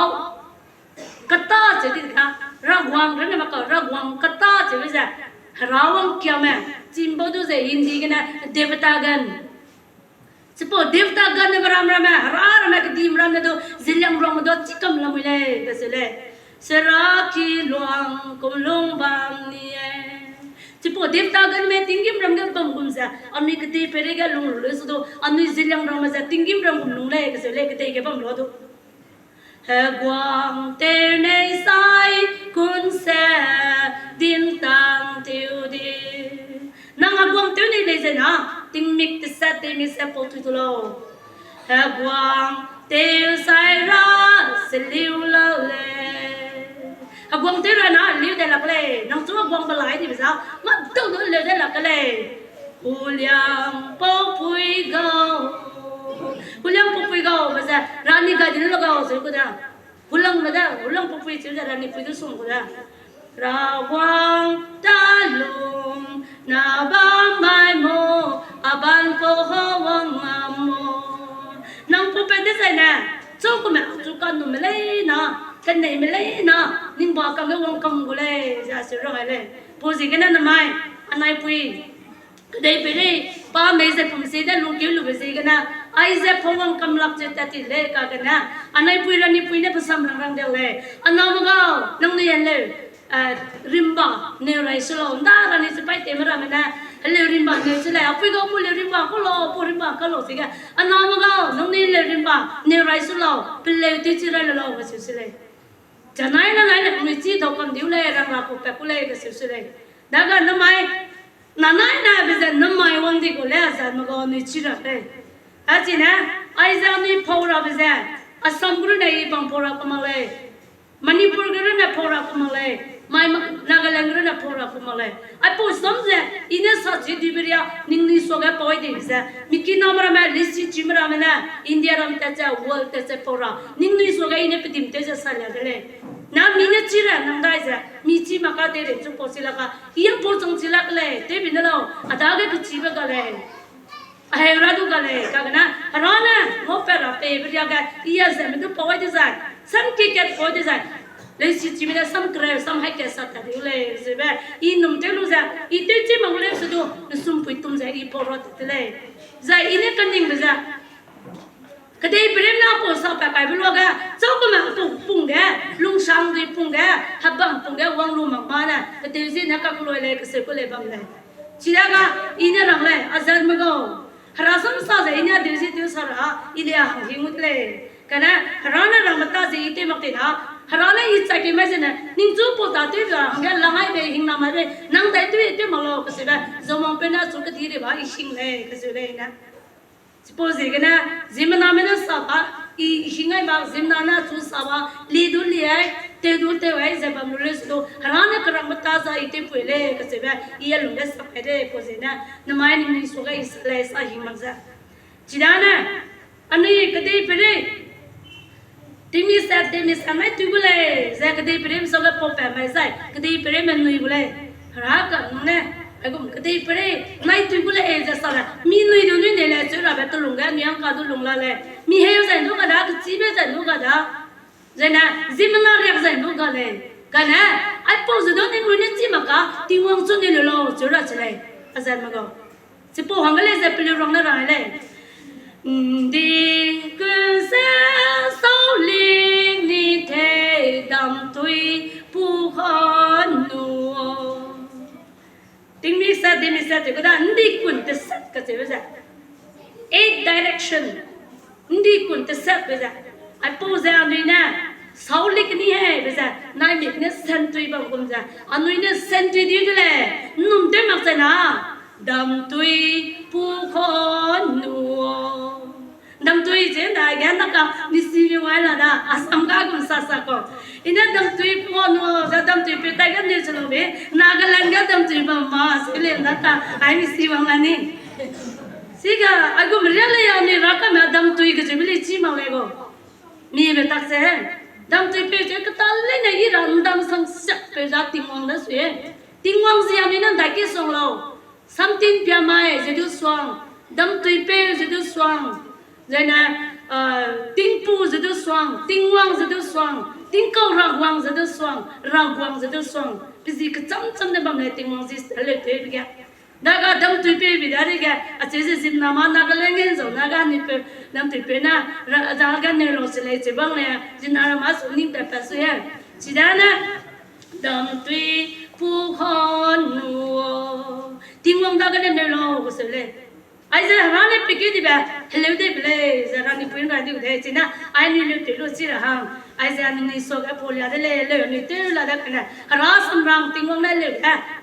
กตาจะดิค่ะระวังเรื่องมาก็ระวังกตาจะไม่ใช่ระวังเกี่ยวมั้ยจิมโบดูเสียอินดีกันนะเดวตากันสปอเดวตากันเนี่ยรำรำก็ดีมรำเนี่ยดูซิลยังรำดูจิกำลำไม่เลยก็เสร็จสระกีหลวงกุมลงบางนี่จะพอเดวตากันเนี่ยติงกิมรำกันบังกุมซะอันนี้ก็ดีไปเรื่องลุงเลยสุดอันนี้ซิลยังรำมาซะติงกิมรำกุมลุงเลยก็เสร็จก็ดีก็บังรอดูหากวังเตในสายกุนเสดินตังติวดีนั่งหากวังเตในเลยนะติงมิกติสัตติมิสปอตุตุโลหากวังเตสายรักเสลิวเล่าเลยหากวังเตระนะลิวได้หลักเลยน้องตัววังบลายที่ภาษามันต้องดูลิวได้หลักเลยหูเลี้ยงป้อปุยเก่าhulang pupui gao masa rani ga din lo gao so ko da hulang pupui chu da rani pui du sum ko da rawang talung na ba mai mo aban po ho wang mo nang pupui de sai na chu ko ma chu kan no me le na kan nei me le na ning ba kam le wang kam go le ja se ro le po si kan na mai anai pui kadai pe le pa me se pum se da lu ke lu be se kana ai se phong kam lak che ta ti le ka kana anai pui rani pui ne pasam rang de le anam ga nang ne yan le rimba ne rai slo nda rani se pai te mara me na le rimba ne se le apui go pu le rimba ko lo pu rimba ka lo se ga anam ga nang ne le rimba ne rai slo pe le ti chi ra lo ga se le janai na nai ne chi do kam diu le rang la ko pe ku le ga se le da ga na mai nanai na bize namai wangdi ko le asa ma go ni chira le aji na ai za ni phora bize asam guru nei bang phora kamale manipur guru na phora kamale mai nagaland guru na phora kamale ai po samje ine sa ji dibiria ningni so ga poi de bize miki namra ma lisi chimra ma na india ram ta cha world ta cha phora ningni so ga ine pidim te ja sa le na mine chira nang dai za mi chi ma ka de re chu po sila ka iya po chang chila le te bin lo ada ge ku chi ba ga le ai ra du ga le ka na ra na mo pe ra pe bi ya ga iya za me du po wa de za sam ki ke po de za le si chi me da sam kre sam hai ke sa ta de le se ba I num te lu za I te chi ma le su du nu sum pu tum za I po ro te le za ine kan ning ba za kadai prem na po sa pa kai blo ga chau ko ma tu pung de Lungsangndui pung de habang pung de wang lu mak ma na kadai ji na ka loi le ka se ko le bang le chira ga ine rang le azar ma go harasam sa za ine de ji tu sa ra ide a hing mut le kana harana rang ta ji ite mak te na harana I cha ke ma je na ning chu po ta te ga hang ga langai be hing na ma re nang dai tu ite ma lo ka se ba zomong pe na chu ka thi re ba I hing le ka se le na suppose gana zimna mena saba I hingai ba zimna na chu saba li du li ai te du te wai ze bam lu so harana karang mata za ite pele ka se ba I lu le sa pe de ko ze na na mai ni so ga is le sa hi ma za chidana ani ka de pele timi sa mai tu bule za ka de pele so ga po pe mai sai ka de pele men nui bule รักกันเนี่ยไอ้กูก็ได้ไปเลยนายตุ้ยกูเลยจะสละมีหนุ่ยดูหนุ่ยเนี่ยแหละเจ้าเราแบบตุลุงกันยังการตุลุงละเลยมีเหี้ยใจดูกันได้ก็จีบใจดูกันได้เจนะจิมนาเรียกใจดูกันเลยกันนะไอ้พวกจะโดนเนี่ยหนุ่ยเนี่ยจีบมาก็ที่วางจุดเนี่ยเราเจ้าเราจะเลยอาจารย์มาก็จะพวกหังกันเลยจะไปเรื่องนั้นอะไรเลยดีกุศลสาวลิงนี่เทดำตุยผู้คนนัวติมิสัตก็ได้ดีกุนเตสัตก็จะเป็นeight direction ดีกุนเตสัตเป็นไอ้ผู้เจ้าหนุ่ยนะสาวลิงนี่ให้เป็นนายมิกเนี่ยเซนตุยบางคนจะอันหนุ่ยเนี่ยเซนตุยดีเลยนุ่มเต็มมากเลยนะดำตุยผู้คนนัวดำตุยเจนได้แกนักก็นิสิมิไว้ละนะอาสัมกากุมสัสก็อินดำตุยผู้คนนัวจะดำตุยเป็นแต่กันเนี่ยฉลองเบนาการันก็ดำตุยมามาสิเลนักก็ไอ้นิสิวังละนี่สิกะอากุมเรียลเลยอันนี้รักก็มาดำตุยก็จะไม่ได้ชิมาเลยก็มีเบตักเซนดำตุยเป็นเจ้าก็ตาเล่นไอ้รันดำสังเสพเป็นรักติงวังนั่นสิติงวังสิอันนี้นั่นได้กี่ส่งเราsomething พิมายจะดูสว่างดำตุยเปย์จะดูสว่างเจนะติ้งปูจะดูสว่างติ้งวังจะดูสว่างติ้งเการักวังจะดูสว่างรักวังจะดูสว่างพิจิกจำเนี่ยบางเนี่ยติ้งวังสิสเตลเตย์ไปแกนักดำตุยเปย์ไปได้แกอาจจะสินามานักเล่นเงินส่งนักนี่เปดำตุยเปย์นะอาจารย์กันเนี่ยลงเสลจะบางเนี่ยจินารามาสุนิแต่เป็นสุยจิดานะดำตุยผู้คนนัวทิ้งวังตากันเนี่ยเราก็เสร็จไอ้เจ้าร้านนี้ไปกี่ทีแบบเฮลิวเดบเลยจะร้านนี้พูดกันดีกว่าจีน่าไอ้นี่เลือกติดรถจีละฮังไอ้เจ้านี่ส่งแอปโพลีอะไรเลยนี่เตอร์ละเด็กเนี่ยร้านสำรองทิ้งวังได้เลย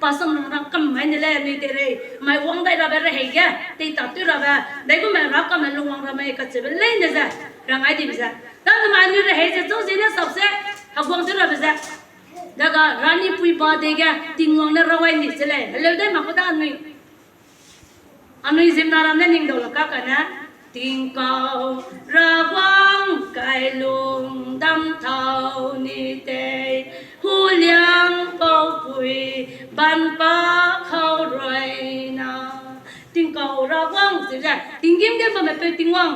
ปัสสำรองกำไม่เนี่ยเลยนี่เตอร์ไม่วังได้ระเบิดอะไรแกตีตัดตัวระเบิดได้ก็ไม่รับก็ไม่ลงวังระเบิดก็จะเป็นเล่นเนี่ยจ้ะรังไอ้ดีจ้ะแต่ทำไมนี่ระเบิดจะต้องจีน่าสับเสหักวังตัวระเบิดจ้ะดักร้านนี้พูดบาดเองทิ้งวังเนี่ยเราไว้นี่เสร็จเลยเฮลิวเดมาก็ได้นี่อันนี้จิมนารันเนี่ยนิ่งดูหลักกันนะทิ้งเการะวังไก่ลุงดำเทานี่เตยหูเลี้ยงเป่าปุยบันปะเขารวยนะทิ้งเการะวังสิจ้ะทิ้งยิ้มเดี๋ยวมันไม่ไปทิ้งวัง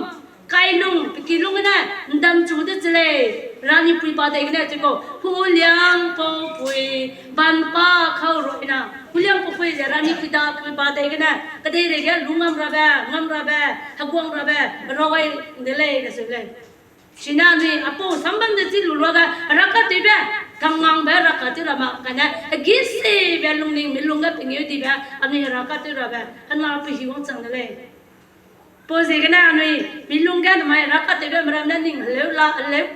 ไก่ลุงไปกินลุงนะดำจูดเจเลยร้านนี้พูดบาดเองเนี่ยจะก็หูเลี้ยงเป่าปุยบันปะเขารวยนะหูเลี้ยงเป่าปุยจะร้านนี้พูดบาดเองนะก็ได้เลยแกลุงงามระเบ้ฮักวังระเบ้รวยเดลัยก็สุดเลยชินานี่อภูสัมบันเดจิลุลวกะรักกันที่เบ้ทั้งงังเบ้รักกันที่ระมากันนะกิสซี่เบ้ลุงนิ่งลุงก็เป็นอยู่ที่เบ้อันนี้รักกันที่ระเบ้อันนั้นไปหิวจังเลยพอสิกันนะนี่มีลุงกันทำไมรักกันที่เบ้มันนั่นนิ่งเลี้ยว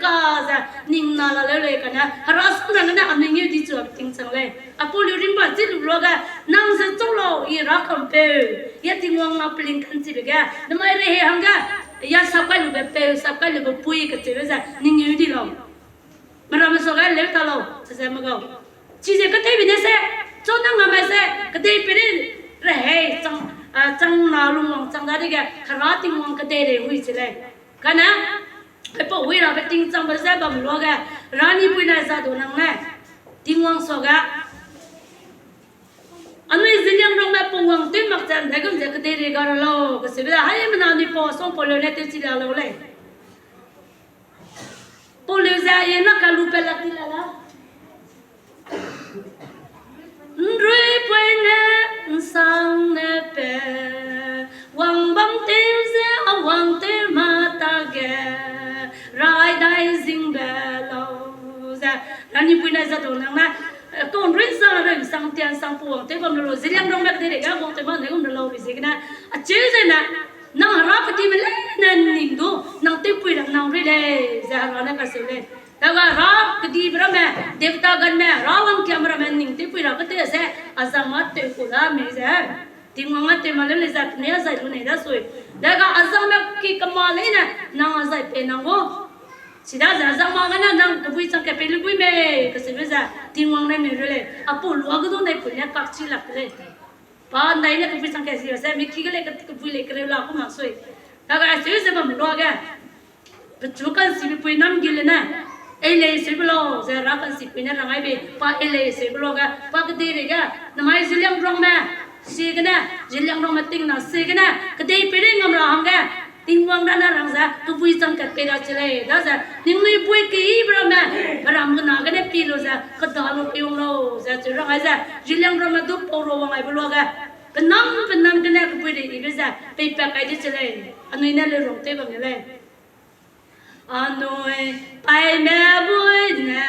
กาจะนิ่งนาละเลยกันนะรักกันนะอันนี้อยู่ที่จัวทิ้งจังเลยอภูลิริมบัจิลุลวกะนั่งจะจ้องเราอีรักกันเป้ยัดทิ้งวังนับลิงกันที่เบ้ทำไมเรื่องฮังกะยาสับกันลูกเป้สับกันลูกปุยกันที่เบ้จะนิ่งอยู่ที่เรามันเราไม่สกัดเลี้ยวตลอดจะเสร็จมั้งก็ชีวิตก็เทวินเสจนนั่งมาเสก็เทวินเรื่องจังนาลุงวังจังได้แกขราติงวังก็เทเลยหุ่ยสิเลยกันนะไอ้พวกหุ่ยเราไปติงจังไปเสบำลัวแกร้านนี้ปุยน่าจะโดนนั่งแน่ติงวังสกัดอันนี้สิ่งยังเราไม่ปงวังติ้มมักจันแต่ก็จะก็เทเลยกันเราก็สิเวลาให้มันอันนี้พอส่งพอเลยเนี่ยที่เราเลยพอเลยจะยังนักการลูกเป็นลักที่ละรีบไปเนี่ยสังเนี่ยเป็นวังบังเต็มเสียวังเต็มมาตาแกรายได้สิ่งเบลล์จะร้านนี้พูดน่าจะโดนนั่งนะก่อนเรื่องสังเทียนสังปวงเต็มความรู้สิ่งยังเราไม่ได้เด็กก็เต็มเนี่ยก็ไม่รู้สิ่งนะเชื่อใจนะนั่งรักที่มันเล่นนั่นนิ่งดูนั่งเต็มพูดนั่งเรื่อยๆจะร้านนั้นก็สุดเลยแต่ว่ารักที่บรมเดวตากันแม่ราวังแคมราแมนนิ่งที่พูดรักที่เสะอาสามัตเตกุลาเมเสะที่มังมัตเตมาเลเสะเนี่ยใส่ดูเนี่ยได้สวยแต่ก็อาสามัตqui kama le na nang azai pe nang go sida za za ma ga na nang ku wi sang ke pe lu wi me ka se be za ting wang na ne le apu lu ga do nai pu ne kak chi lak le pa nai ne ku wi sang ke si se mi ki ga le ku wi le kre la ku ma soi ta ga se se ba mu lo ga pe chu kan si pu nam gi le na ele siblo za rakan sipina rangai be pa ele siblo ga pa kede ga namai jilyang rong ma sigana jilyang rong mating na sigana kede pere ngam ra hanga tingwang dana rangza tu pui sang kat pera chile da za ningli pui ki bra ma ram na ga ne pi lo za kada lo pi lo za chu rangai za jilyang rong ma du po ro wangai blo ga penam kena ke pui de za pe pa kai de chile anui na le rong te bang le anoi pai me bui na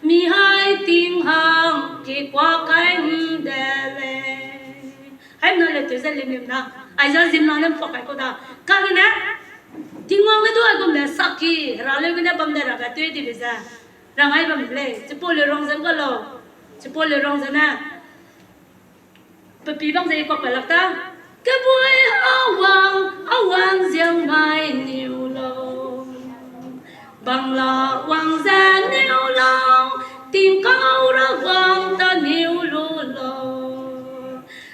mi hai ting hang ki kwa kai de le hai no le tu za le mem na ai za zim na nem phok kai ko da ka na ting wang le du ai gom le saki ra le ne bam de ra ga tu di za rang ai bam le chi po le rong zan ko lo chi po le rong zan na pi bang ze ko pa lak ta ke bui awang jiang mai niu lo bằng là hoàng gia nêu lòng tìm cao ra vang ta nêu lô lô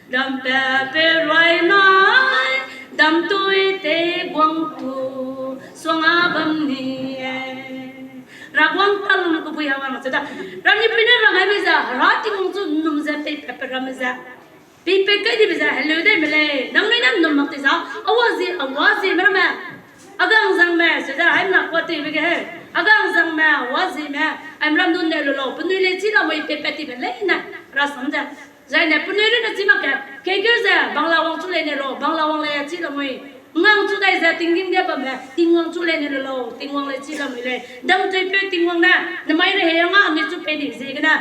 đam bè bè loài nói đam tôi tê quang tu xoang á bầm ni ra quang ta luôn có bùi hawang sao ta ra ni pina ra ngay bây giờ ra tiếng ngôn chú nôm ra tê pè ra bây giờ pi pè cái gì bây giờ hello đây mà lệ nang này nang nôm mặc thế sao awas gì mà agang zang me so da I'm not what they big he agang zang me was he me I'm ram dun ne lo punui le chi la moi pe pe ti le na ra sam ja zai ne punui le na chi ma ke za bangla wang chu le ne lo bangla wang le chi la moi ngang chu dai za ting ding de ba me ting wang chu le ne lo ting wang le chi la moi le dang tai pe ting wang na mai re he nga ne chu pe di ze ga na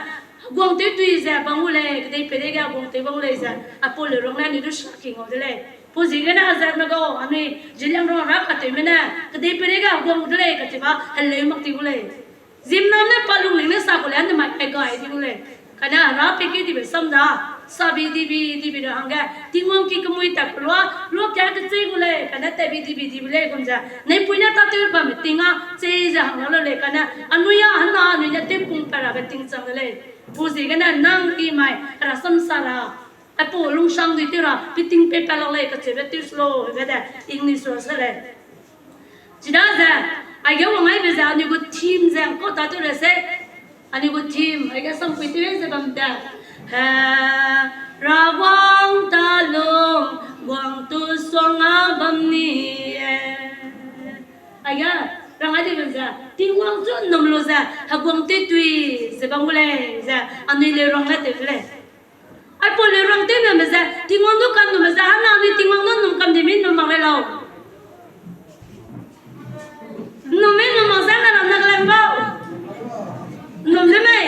gwang te tui za bang le ke dei pe de ga gwang te bang le za apo le rong na ni du shaki ngo de le po zingana azar na go ani jilyang ro ra ka te mena kade perega gwang dle ka te ba halle mak ti gule zim nam ne palung ling ne sa ko le an ma pe ga ai ti gule kana ra pe ke ti be sam da sa bi di bi ra hanga tingwang ki kumui ta lo kya ke che gule kana te bi di le kum ja nei puina ta te ba me tinga che ja hang lo le kana anuya hana anu ya te pung para ga ting chang le po zingana nang ki mai ra sam sara apo Lungsangndui tira piting pe pa le ka che betir slow ve da English so sa le jida za ai ge wang ai be za ni go team zang ko ta tu le se ani go team ai ga sam pi tu se bam da ha ra wang ta long wang tu song a bam ni ai ga rang ai de za ting wang chu nom lo za ha gwang te tui se bang le za ani le rong la te le ai po le rong te me za tingwang do kan no me za na ni tingwang no num kam de min no ma le lo no me no ma za na Nagaland ba nom de me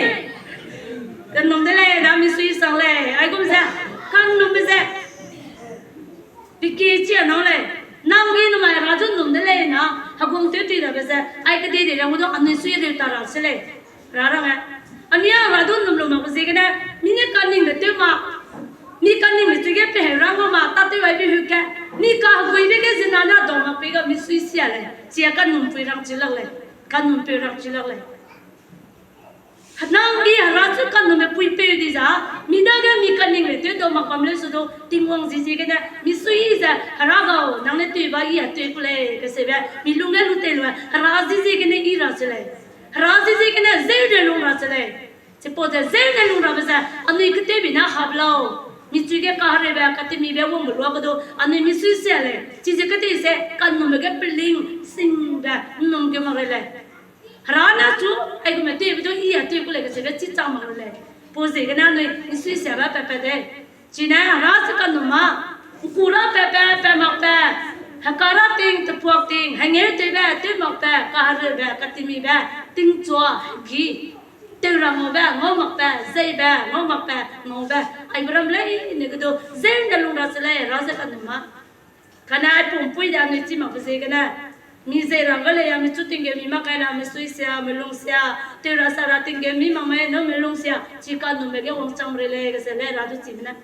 kan nom de le da mi sui sang le ai kum za kan nom me za piki chi no le nam gi no ma ra ju nom de le na ha gong te ti da be za ai ka de de ra mo do an ni sui de ta ra se le ra nga ania ra do nom lo ma ko ze kana ni ne kan ning de te ma ni kan ning de ge pe ra ngo ma ta te wai bi hu ka ni ka goi be ge zina na do ma pe ga mi sui sia le chia kan num pe rang chi lak le kan num pe rang chi lak le nang gi ra chu kan num me pui pe di za mi da ga mi kan ning le te do ma kam le su do ting wang ji ge na mi sui za ra ga nang le te ba gi ya te ku le ke se ba mi lung le lu te lu ra ji ge ne i ra che le Razi ji kena zel de lung ra chale che po de zel de lung ra ba sa ani kete bi na hablo mi chu ge ka re ba ka te mi be wo mo lo ka do ani mi su se le chi je kete se kan no me ge building sing ba nom ge ma le ra na chu ai ko me te bi do i ya te ko le ke se be chi cha ma le po se ge na no mi su se ba pa pa de chi na ra se kan no ma ku ra pa pa ma pa hakara ting te puak ting hange te ba te mak pa ka re ba ka ti mi ba ting chua gi te ra ngo ba ngo mak pa sei ba ngo mak pa ngo ba ai bram le ne ko do zen da lung ra se le ra se ka ma kana ai pum pui da ni chi ma ko se kana mi se ra ga le ya mi chu ting ge mi ma ka na mi sui sia mi lung sia te ra sa ra ting ge mi ma ma no mi lung sia chi ka no me ge wong chang re le ga se le ra du chi na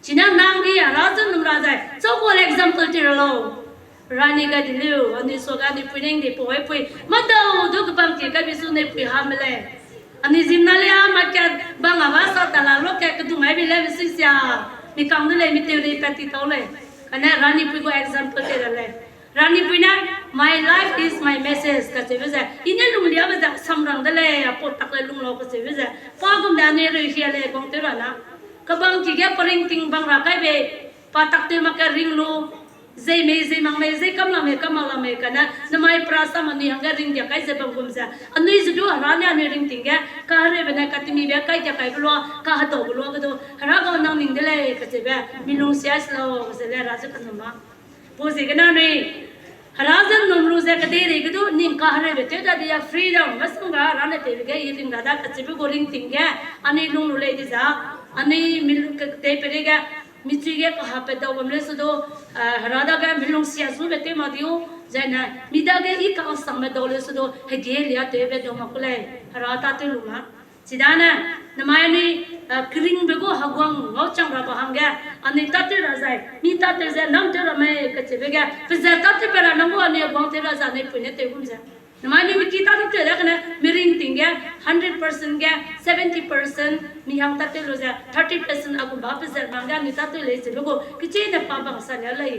China nang gi ya ra zan num ra zai so ko example ti lo rani ga di lu ani so ga ni puning di po pui ma do du ka pam ti ka bi su ne pui ha mele ani zin na le ma ka ba nga ba sa ta la lo ka ka du mai bi le si sia mi kang le mi te le pa ti to le kana rani pui ko example ti le rani pui na my life is my message ก็จะว่าจะอินเนี่ยลุงเลี้ยว่าจะสำรังได้เลยปวดตักเลยลุงเราก็จะว่าจะป้าก็ไม่ได้เรื่องเฮียเลยกองเตอร์นะก็บางทีแกปริงติงบางรักไอ้เบป้าตักเตอร์มาแกริงลูใจไม่ใจมังไม่ใจกำลังไม่กันนะน้ำไม่ปราศมันนี่ฮังแกริงเดียกไอ้เจ็บบังกุมจะอันนี้จะดูร้านเนี่ยนี่ริงติงแกข้าเรื่องเนี่ยกัตมีเบียใกล้จะใครก็รู้ข้าหัดตัวก็รู้ก็ดูฮาราก็นั่งนิ่งได้เลยก็จะแบบมีลุงเสียสแล้วก็จะเรียกราชกันมาพูดสิกันนะนี่ฮาราจันนุ่มรู้จักกันดีก็ดูนิ่งข้าเรื่องเจ้าจะดีฟรีดอมมาสังกัดร้านเนี่ยเตะไปก็ยิ่งราดาก็จะไปก็ริงติงแกอันนี้ลุงรู้เลยดิจ้าอันนี้มิลก็เตะไปเลยก็มิตรีก็หาไปตัวผมเลยสุดฮาราดาก็มิลงเสียสู้ไปเตะมาดิวใจนะมิดาก็อีกเอาสังไปตัวเลยสุดให้เกลี่ยเตะไปตัวมาก็เลยฮาราตาเตะลุงอ่ะสิดานะน้ำมันนี่กริ่งไปก็หวังเงาจังระบหังแกอันนี้ตาเตะระใจมีตาเตะใจน้ำเตะระไม่ก็จะไปแกเป็นใจตาเตะไปละน้ำวัวเนี่ยบางเตะระใจในปุ่นเนี่ยเตะกุ้มใจน้ำมันนี่มีกี่ตาเตะแล้วกันนะมีริงติงแก100%แก70%มีหังตาเตะรู้ใจ30%อากุบ้าเป็นใจบางแกนี่ตาเตะเลยสิลูกก็เจนป้าบางสัญญาเลย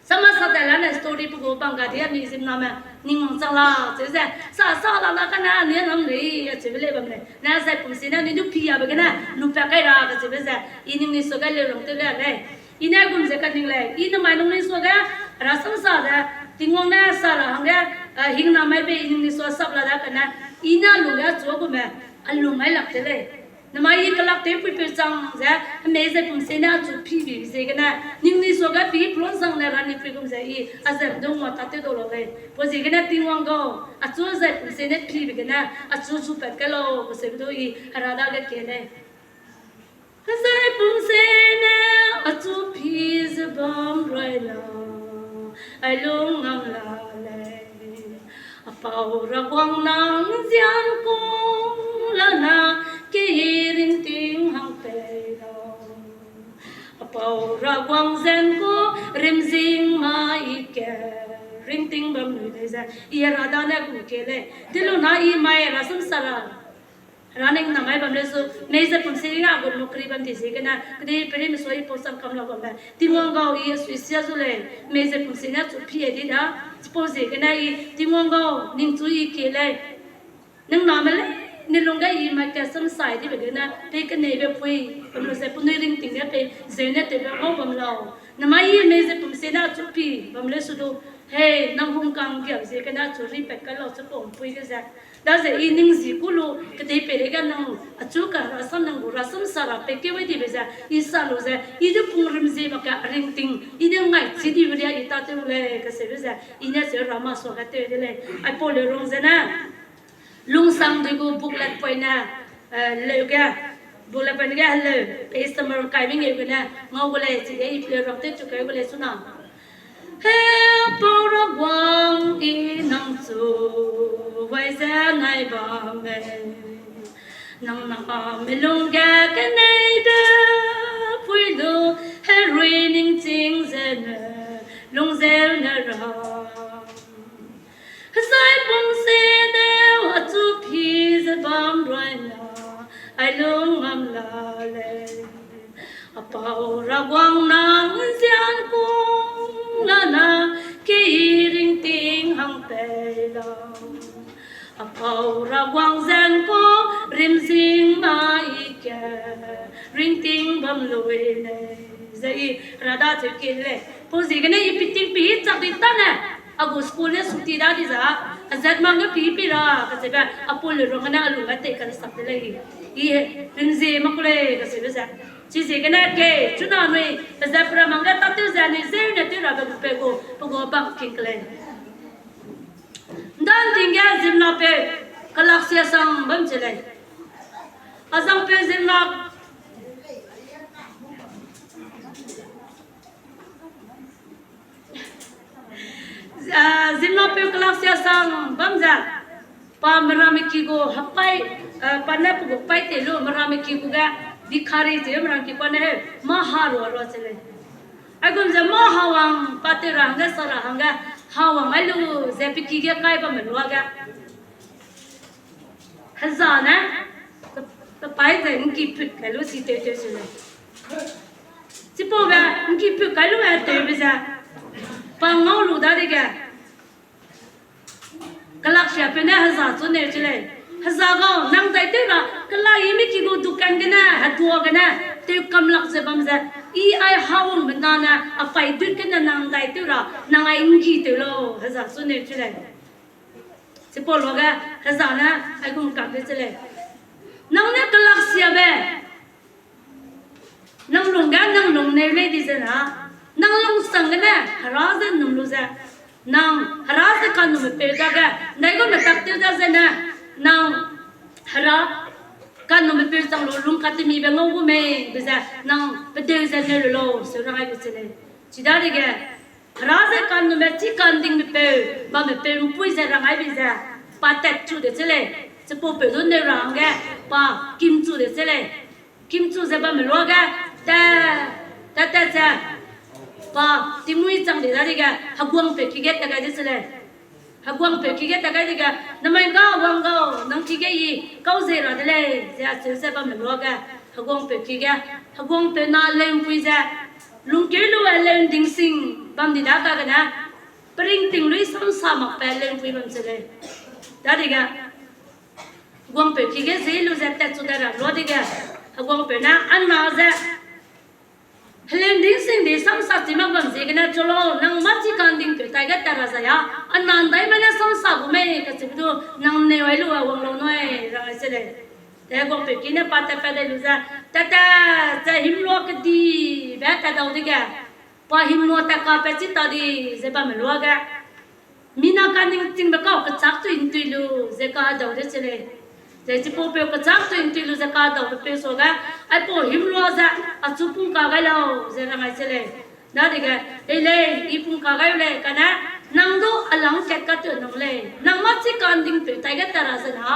สมัยสัตย์แล้วเนี่ยสตอรี่ปุ๊บบังกาที่นี่สิมน้ำนิ่งจังละเจ๊เจ๊สาวละกันนะเนี่ยน้ำเลยเจ๊เล่แบบนี้น่าจะผมสินะนี่ดูพี่อาเบกันนะลูกไปใครรักเจ๊เจ๊อินนี่สุกเลยลงตัวเลยอินเนี่ยกุมเจ๊กันนิ่งเลยอินไม่ลงนี่สุกรัสมสาดทิ้งวงเนี่ยสาระหังเนี่ยหิงน้ำไม่ไปอินนี่สุกสับละกันนะอินน่ะลุงเนี่ยจัวกุมอันลุงไม่หลับเลยน้ำมันยิ่งกลับเต็มไปเป็นจังเจ๊ไม่ใช่ผมเสียนะจุดพี่บีเจ๊กันนะนิ่งนี่สุกพี่พลอนจังเนี่ยรันนี่ไปกุมเจ๊อีอาจจะดูมาตัดเตะตัวเลยพอเจ๊กันนะทิ้งวังก็อาจูเจ๊ผมเสียนะพี่บีกันนะอาจูจูเป็ดกันแล้วพอเจ๊ดูอีฮาราดาก็เกินเลยอาจจะผมเสียนะอาจูพี่จะบังไรล่ะไอ้ลุงงามลาเลยอาเป่าระวังนางเจียนกงละนาเกี่ยริงติงหังเปล่าอาเป่าระวังเซนกูริมซิงมาอีกแกริงติงบัมลุยเลยจ้ะอีราดาเนี่ยกูเกเลยดิลูน่าอีไม่รัสมสระร้านเองน้ำไม่บัมเลยสุไม่จะผมสิ่งอ่ะกูนกรีบัมที่สิ่งนั้นก็ได้เป็นมิสวยโพสังคำละบัมเลยที่มังกรอีสวิสเซียสุเลยไม่จะผมสิ่งนั้นสุพี่ดีนะสปอร์ตสิ่งนั้นอีที่มังกรนิ่งจุยเกเลยนั่งน้ำเลยนี่ลุงก็อีมาแกสมสายที่แบบนี้นะไปกันเนี่ยแบบพูดผมรู้สึกปุ่นริงติงเนี่ยไปเจเนี่ยแต่แบบเขาบัมเราน้ำไม่ยี่ไม่จะผมสิ่งนั้นจุพี่บัมเลยสุดเฮ้น้ำหุ่นกังเกี่ยวสิ่งนั้นจุรีเป็ดกันเราจะปุ่นพูดกันจ้ะแต่จะอีนิ่งสิกุลูก็ได้ไปเรียกันนั่งจู่กันรัศนั่งกูรัศสารไปเกี่ยวดีไปจ้ะอีสาลูจ้ะอีดูปุ่นริมซีมาแกริงติงอีดูไงสิดีวันนี้อีตาเตวเลยก็เสียจ้ะอีเนี่ยเสียรามาสวกัดเตวเลยไอ้พอเลยร้องจ้ะนะลุงสังดูกูบุกเล็ดไปนะเลยแกบุกเล็ดไปนะแกเลยไปสมัยใครไม่เงี้ยกันนะงอกูเลยสิเดี๋ยวอีเพลย์ร้องเต้นจุกกูเลยสุนัขเฮ้ปอระวังอีนังจูไว้เจ้าในบ้านเมนังนาไม่ลงแกกันในเด้อพูดดูเฮรีนิ่งจริงเจนลงเซลนราใส่ปุ่มเสียเดียวจูพี่จะบ้านรวยนาไอ้ลุงงามลาเลยอาเป่าระวังนางเสียงกุ้งละนากี่ริงติงหังเปล่าอาเป่าระวังเซนกูริมซิงมาอีกแกริงติงบัมลุยเลยจะอีราดาเธอกินเลยพอสิกันเนี่ยอีปิติงปีจักดิตันเนี่ยอากูสกูลเนี่ยสุติดาดิจ้าอาจารย์มังก็ปีปีระก็จะแบบอาปุลร้องกันอาลุงก็เตะกันสับเลยอีริมซิมักเลยก็จะแบบ चीज़ें के ना के चुनाव में ज़्यादा मंगा तब तो जाने से उन्हें तो राबे पे को पंग किंगले दान दिंगे जिम्ना पे कलाक्सिया संग बम चले अज़म पे जिम्ना पे कलाक्सिया संग बम जा पामरामिकी को हपाई पन्ने को पाई तेलो मरामिकी को गा दिखारी थे मरामिकी को ने महारो रो चले अगुम जा महावांग पाते रंगा सरा हंगा हावांग आलू ज़ेपिकी के काय पर मरुआ गा हज़ाना तो पाई थे इनकी पिक कलो सीते थे चले चिपोगा इनकी पिक कलो है तो बिजा पंगाऊ लुदा देगा กลักเสียเป็นเนี่ยหาส่วนเนี่ยใช่เลยหาก็นั่งใจเท่าไรกลักยังไม่กี่กูดูกันกันนะหาตัวกันนะเท่ากำลังจะบังจะอีไอฮาวน์เป็นนั่นนะอ่ะไฟดุดกันนะนั่งใจเท่าไรนั่งไอ้อิงกี้เท่าไรหาส่วนเนี่ยใช่เลยจะพูดว่ากันหานะไอ้กูมันกลับไปใช่เลยนั่งเนี่ยกลักเสียเบ้นั่งลงกันนั่งลงในเรื่องที่จะนะนั่งลงสังกันนะหาร้านจะนุ่มรู้จักนั่งหาร้านจะกันนุ่มเป็นได้กันไหนก็ไม่ตักเตี้ยได้จะนะนั่งหาร้านกันนุ่มเป็นจังลุงคัดที่มีเป็นงงไม่รู้จักนั่งเป็นเดือดจะเนี่ยรู้สุดท้ายก็จะเลยจีดาดีกันหาร้านจะกันนุ่มเป็นที่กันดิ้งไม่เป็นบ้าไม่เป็นมุ้ยจะร่างไอ้เป็นจะปัดแต่จุดเดียวจะเลยจะพูดเป็นตัวเนี่ยร่างแกป้ากิมจุดเดียวจะเลยกิมจุดจะบ้าไม่รู้กันแต่จะป้าที่มุ้ยจังเดียวดีกันหักวงเป็ดขี้เกียจแต่กันจะเลยหักวงเป็ดขี้เกียจแต่กันดีกันน้ำมันก็วางก็น้ำขี้เกียจยี่ก็เสียแล้วเลยจะเสียบ้าไม่รู้กันหักวงเป็ดขี้เกียจหักวงเป็ดน่าเลี้ยงปุยจะลุงเกลือเลี้ยงดิ้งซิงบ้ามดีนักกันนะปริงติ้งลุยซ้ำซ้ำมาเป็นเลี้ยงปุยบ้ามจะเลยได้ดีกันวงเป็ดขี้เกียจสิลุยจะแต่สุดท้ายรู้ดีกันหักวงเป็ดนะอันน่าจะเล่นดิ้งสิ่งที่สังสารที่มันเป็นสิ่งนั้นจุลนั่งมัดที่กันดิ้งเกิดแต่ก็แต่ละสัยอันนั้นได้ไม่ได้สังสารกูไม่ก็จะไปดูนั่งเนวลูกวงลงน้อยเราเสียเลยแต่กูไปกินเนี่ยปัตตานีรู้จักแต่จะหิมโลกดีแบบแต่ดาวดีแกพอหิมโลกแต่ก็เป็นจิตตาดีจะเป็นไม่รู้แกมีนักการดิ้งจริงแบบก็กระชับตัวอินทุลูจะก็ดาวดีเสียเลยแต่ที่พอไปกระชับตัวอินทุลูจะก็ดาวไปส่งแกไอ้พอหิมโลกจะอาชุปุ่งกากายเราจะทำไงเสียเลยนั่นเองเอเล่อีปุ่งกากายเลยกันนะนั่งดูอลังแกก็ตัวนั่งเลยนั่งมัดที่การดิ้งไปแต่ก็แต่ละสินะ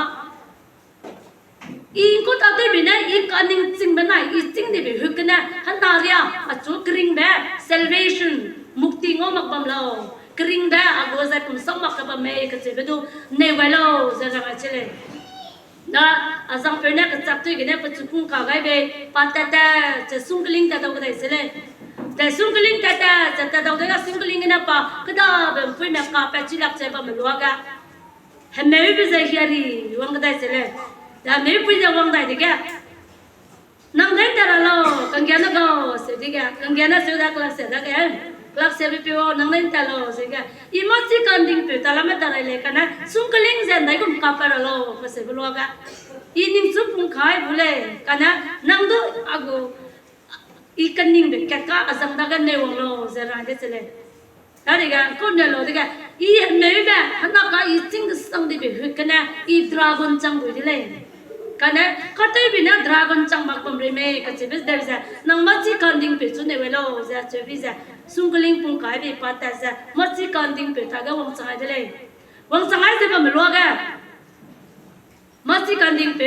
อีกคนตัดไปนะอีกการดิ้งจริงไปนะอีจริงดีไปฮึกนะฮันตาเรียอาชุกริงแบบ salvation มุกติงอมักบัมเรากริงแบบอากูจะคุมสมักกับบัมเมย์ก็จะไปดูเนวเราจะทำไงเสียเลยนะอาจังเป็นเนี่ยก็จับตัวกันเนี่ยปัจจุบันข้าวไก่เบย์ปัตตานีจะสุ่งกลิ้งแต่ตัวก็ได้เสียเลยแต่สุ่งกลิ้งแต่จะตัวก็สุ่งกลิ้งเนี่ยป่ะก็ได้แบบพูดเนี่ยข้าไปจิลักใจบ้าไม่รู้ว่าเห็นไหมวิจัยเฮียรีวังก็ได้เสียเลยแต่ไม่พูดจะวังได้ดิแกนั่งได้แต่ละกังเกียนก็เสียดิแกกังเกียนเสียได้คลาสเสียได้แกคลาสเสียไปพิวนั่งได้แต่ละเสียแกอีมัดที่กันดิ้งพิวแต่ละไม่ได้เลยกันนะสุ่งกลิ้งเสียได้ก็ไม่ข้าไปละก็เสียไม่รู้ว่าอีนิ่งสุปุ่งขายบุเล่กันนะนั่งดูอากูอีกันนิ่งเด็กแก่อาจังดักันเนวงโลเซรันเดชเลยนั่นเองคนเดียวเลยกันอีเห็นไหมแบบฮันนักอีจิงสังดีไปฮึกันนะอีดราก้อนจังบุเลยกันนะก็ได้บินะดราก้อนจังมักปุ่มเรย์เมย์ก็จะเป็นเดวิซะนั่งมัดที่กันดิ้งไปจุดเนวโลเซจะวิซะสุ่งกลิ้งปุ่งขายไปปัตตาซะมัดที่กันดิ้งไปทางก็วังสังไงเลยวังสังไงจะเป็นไม่รู้กันมัดที่กันดิ้งไป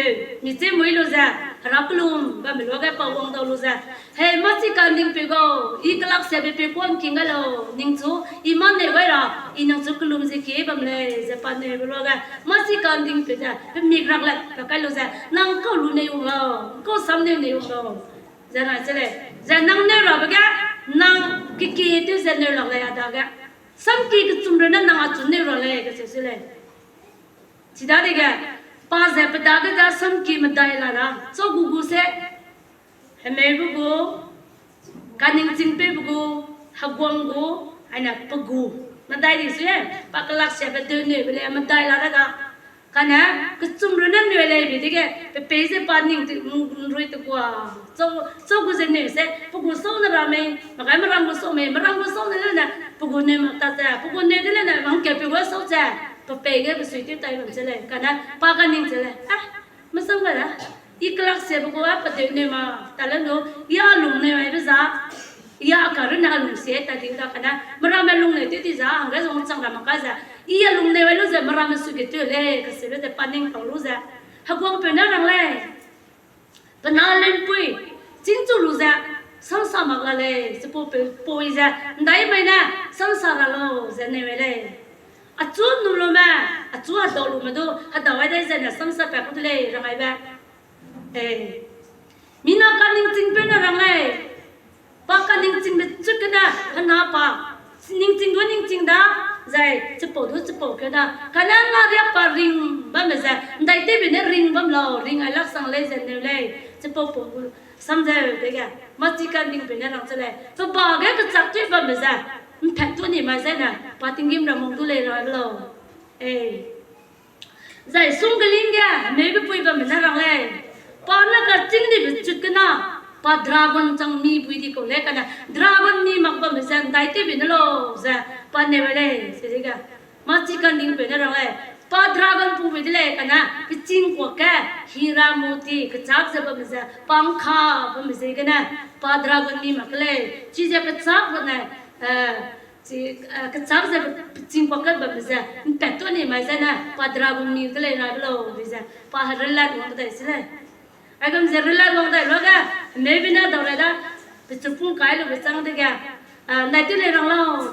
มีเจ้ามือรู้จักรับลุงก็ไม่รู้ว่าแกปวงดาวรู้จักเฮ้มัดที่กันดิ้งไปก็อีกลักเสียไปเป็นคนกินกันแล้วนิ่งจูอีมันเนี่ยไว้ละอีนั่งจุกลุงสิเก็บแบบเลยจะปันเนี่ยไม่รู้ว่ามัดที่กันดิ้งไปจ้ะเป็นมีกรักแหละก็ใครรู้จักนั่งก็รู้ในวงเราก็ซ้ำในวงเราจะน่าจะเลยจะนั่งเนี่ยเราแบบแกนั่งกิเกตัวจะเนี่ยเราเลยอะดักแกซ้ำกิก็จุ่มเรื่องนั่งจุ่มเนี่ยเราเลยก็เสียเลยที่ได้แกป้าเจ็บดากจะซ้ำกิมได้ละนะโซ่กูเสะเห็นไหมบุกูการนิ่งจริงไปบุกูหักวงกูไอ้น่ะปกูมันได้ดิสิปากลักเสียไปเดินเนี่ยไปเลยมันได้ละนะกันนะก็จุ่มเรื่องนั้นเลยเลยไปดิแกไปเปย์เสปานิ่งติรุ่ยตะกัวโซ่กูเสเนี่ยเสะปกูโซ่น่ะรามีมันก็ไม่รำกูโซ่ไม่รำกูโซ่นั่นแหละปกูเนี่ยมันตัดแต่ปกูเนี่ยนั่นแหละมันเก็บไปว่าโซ่จ้ะพอเปย์ก็ไปสุดที่ใจมันจะเลยกันนะปากันนิ่งจะเลยอ่ะไม่สำคัญนะอีกลักเสียบุกว่าประเดี๋ยวเนี่ยมาแต่ละนู้ยาลุงเนี่ยไม่รู้จักยาการุณาลุงเสียแต่ทิ้งตากันนะมารามันลุงเนี่ยที่จ้าอังกฤษองจังรามากันจ้ะอียาลุงเนี่ยไม่รู้จักมารามันสุกิตเลยก็เสียไปแต่ปานิ่งเขารู้จักหักวงเป็นอะไรเลยเป็นอะไรปุ้ยจริงจูรู้จักสังสารมากเลยจะพูดเป็นปุ้ยจ้ะได้ไหมนะสังสารเราจะเนี่ยไม่เลยอาจูนุ่มลงมาอาจูหัดดอลลงมาดูหัดดาวไว้ได้เจนสังสารแบบเลยรังไงแบบมีนักการนิ่งจริงเป็นรังไงปากการนิ่งจริงเป็นจุดกันนะฮันนาปานิ่งจริงด้วยนิ่งจริงด้า ใจจะปวดหัวจะปวดกันนะขณะงาเรียบปาริงบ้านไม่ใช่ได้ที่เป็นริงบ้านเราริงไอ้ลักษณะเลยเจนเลยจะปวดปวดสำใจเด็กอะมาจีกันดิ้งเป็นอะไรจะเลยจะบอกแกก็จับที่บ้านไม่ใช่แผ่นตัวนี้มาใช่น่ะปาติ้งกิมเรามองตัวเลยร้อยเราใจสุ่งกลิ้งแกไม่ไปปุยบ้านไม่ใช่รังเลยปานักจริงดิบจุดกันนะปาดราก้อนจังมีปุยที่เขาเล็กกันนะดราก้อนมีมักบ้านไม่ใช่ได้ที่เป็นเราใช่ปาเนวเลยสิเด็กอะมาจีกันดิ้งเป็นอะไรปาดราก้อนปูไปที่เล็กกันนะก็จริงกว่าแกฮีราโมตีก็จับจะบ้านไม่ใช่ปังคาบ้านไม่ใช่กันนะปาดราก้อนมีมักเลยชีจะก็จับบ้านจีก็จับจะจริงกว่ากันบ้านไม่ใช่แต่ตัวนี้ไม่ใช่นะปาดราก้อนมีก็เลยนะเราไม่ใช่ปาหาเรื่องอะไรก็ได้สิเลยไอ้ก็ไม่ใช่เรื่องอะไรก็ได้หรอกอะไม่เป็นอะไรตัวอะไรนะไปจุดพุ่งไกลหรือไปจังเด็กอะในที่เลยเรา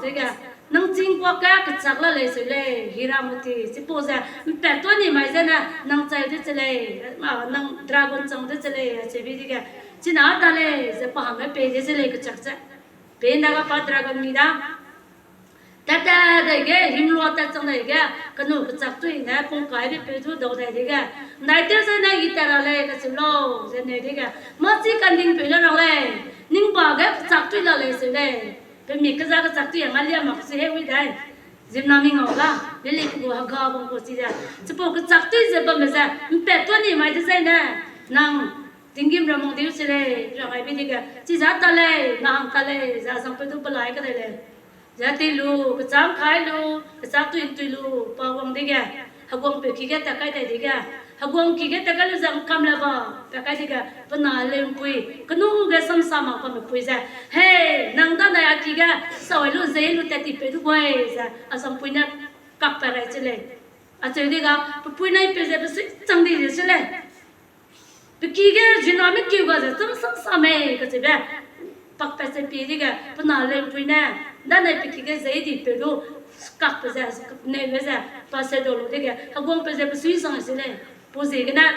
เด็กอะนั่งจริงกว่าแกก็จักละเลยสิเลยฮีรามุตีสิปูจะแต่ตัวนี้ไม่ใช่นะนั่งใจที่จะเลยนั่งดราก้อนจังที่จะเลยจะวิธีแกจีน่าตาเลยจะพาหาไปที่จะเลยก็จักจะเป็นนักปาดราก้อนมีนะแต่เด็กหิมลัวแต่จังเด็กก็นู่นก็จักตัวเองนะพุ่งไกลไปทุกดอกเด็กในที่จะนั่งอีแต่ละเลยก็สิโลจะเนี่ยเด็กมาจีกันดิ้งไปแล้วเราเลยนิ่งบอกแกจักตัวละเลยสิเลยเป็นมีกระจากจักตัวอย่างนั้นเรียกมักเสียวิได้จิมนามิงเอาละเลี้ยงกูฮักกาบงกูสิจ้ะจะพูดกระจักตัวจะเป็นไม่ใช่เป็ดตัวนี้ไม่ได้ใช่นะนั่งจิงกิมรำมงดิวสิเลยเราไอ้พี่ดิกจีจัดตะเลยนั่งตะเลยจะสัมผัสตัวปลายก็ได้เลยจะตีลูกระจักขายลูกกระจักตัวอินตุลูปาวงดิกฮักวงไปขี้แก่ตะไคร้ได้ดิกฮักวงขี้แก่ตะไคร้รู้จักคำละบ่ตะไคร้ดิกปนาเลี้ยงปุยก็นู่นก็ซ้ำซ้ำมาก็ไม่ปุยจ้ะเฮ้นั่งตาได้อาขี้แก่สวยลูกเจลูกแต่ติดไปทุกวันจ้ะอาสัมปุยนักกับไปอะไรเฉลยอาเจดิกปุยนัยไปจะไปสิจังดีเฉลยไปขี้แก่จีน่าไม่กี่วันจ้ะซ้ำก็จะแบบปักไปจะปีดิกปนาเลี้ยงปุยน่ะด้านในไปขี้แก่เจติดไปดูกับไปจะเนี่ยไปจะตัวเสด็จลูกดิกฮักวงไปจะไปสุยสังเฉลยพูดสิกันนะ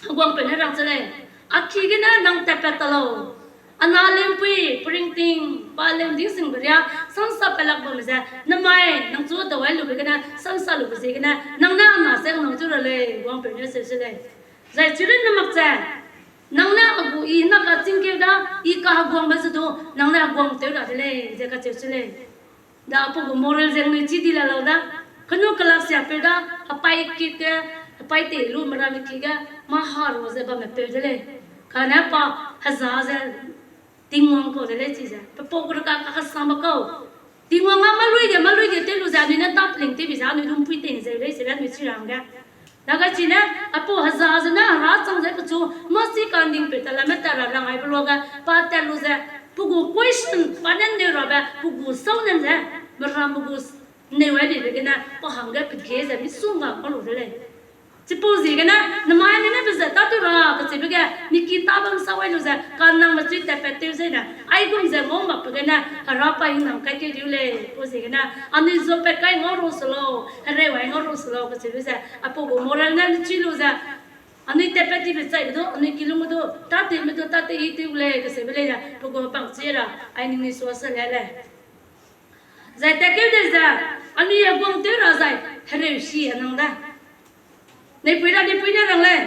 ฮักวงเป็นให้รังเฉลยอาขี้กันนะนั่งแต่เป็ดตลอดอันนั้นเลี้ยงปุยปริงติงปลาเลี้ยงดิ้งสิงบริยาสังสารเป็นหลักบ่ไม่ใช่น้ำไม้นั่งจู่ตัวไว้ลูกกันนะสังสารลูกสิกันนะนั่งหน้าเสียงนั่งจู่เลยวงเป็นให้เฉลยใจจุดนั้นมักจะนั่งหน้ากูอีนักจริงเกี่ยวกับอีกฮักวงไม่สุดนั่งหน้ากวงเท่าไรเลยจะก็เฉลยดาวพวกมอรัลเจงนี่จีดีแล้วนะขนุกลาเสียเปิดาไปคิดแกไปตีรูมารามิคิกะมาหารู้จะบ้าไม่เปิดเลยขณะป้าฮัซาเซติงวังก็เลยจีจ้ะไปปกรุกักข้าสามก็ติงวังมาลุยเดี๋ยวเตลูจานี่นั่นตับลิงที่พิจารณาดูพุ่งติงเซเลยเสร็จมีชื่อรังกันแล้วก็จีน่ะป้าฮัซาเซน่ะรัฐสังเกตก็ชูมาสิการดิ้งไปแต่ละไม่แต่ละรังไอ้พวกกันป้าเตลูจะพวกกู question ปัญญาเนี่ยเราแบบพวกกูสอนนั่นแหละเมื่อเราพวกกูเนี่ยไว้ดีเลยกันนะป้าหังเกปิดเกสมีสุ่งกันก็รู้เลยจะพูดสิกันนะน้ำมันเนี่ยเป็นจะตัดตัวเราก็จะเป็นแค่มีกิตาบังสาวไว้รู้จักการนั่งมาจุดแต่เป็ดเตี้ยใช่นะไอ้กุมจะมองแบบกันนะเราไปนั่งใกล้ๆอยู่เลยพูดสิกันนะอันนี้จะเป็ดใกล้งอรู้สโลอะไรไว้งอรู้สโลก็จะเป็นจะอ่ะพวกกูโมรัลนั่นชิลูจะอันนี้แต่เป็ดที่เป็นใจก็อันนี้กิโลเมตรตัดไม่ตัวตัดอีติวเลยก็จะเป็นเลยนะพวกกูปังเสียละไอ้นี่มีส่วนเสียเลยใจแต่เกี่ยวกับจะอันนี้ยังคงเตี้ยเราใจเฮ้ยชีอันนั้นได้ในปีนั้นรังเลย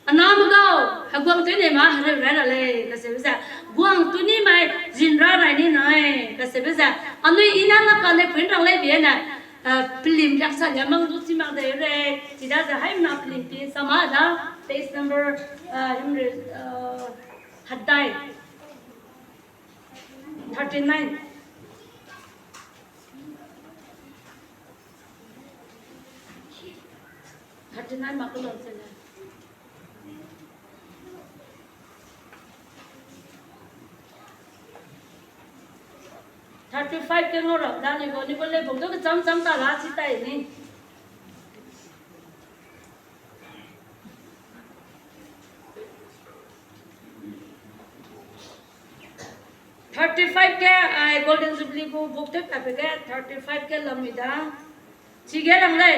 อันนั้นมันก็ฮักกวางตัวนี้มาเรื่องอะไรเลยก็เสียไปซะกวางตัวนี้มาจินราอะไรนี่หน่อยก็เสียไปซะอันนี้อินันนักการในปีรังเลยเบียนะพิมพ์รักษาอย่างมั่งดูสิมั่งได้เลยที่ได้จะให้มันพิมพ์สมาร์ทนะ page number หัดได้39 39 maklum sana. 35 ke ngorok dan ni ko le bong to cham ta la chi tai ni 35 ke ai golden jubilee ko book te pa ke 35 ke lamida chige rang lai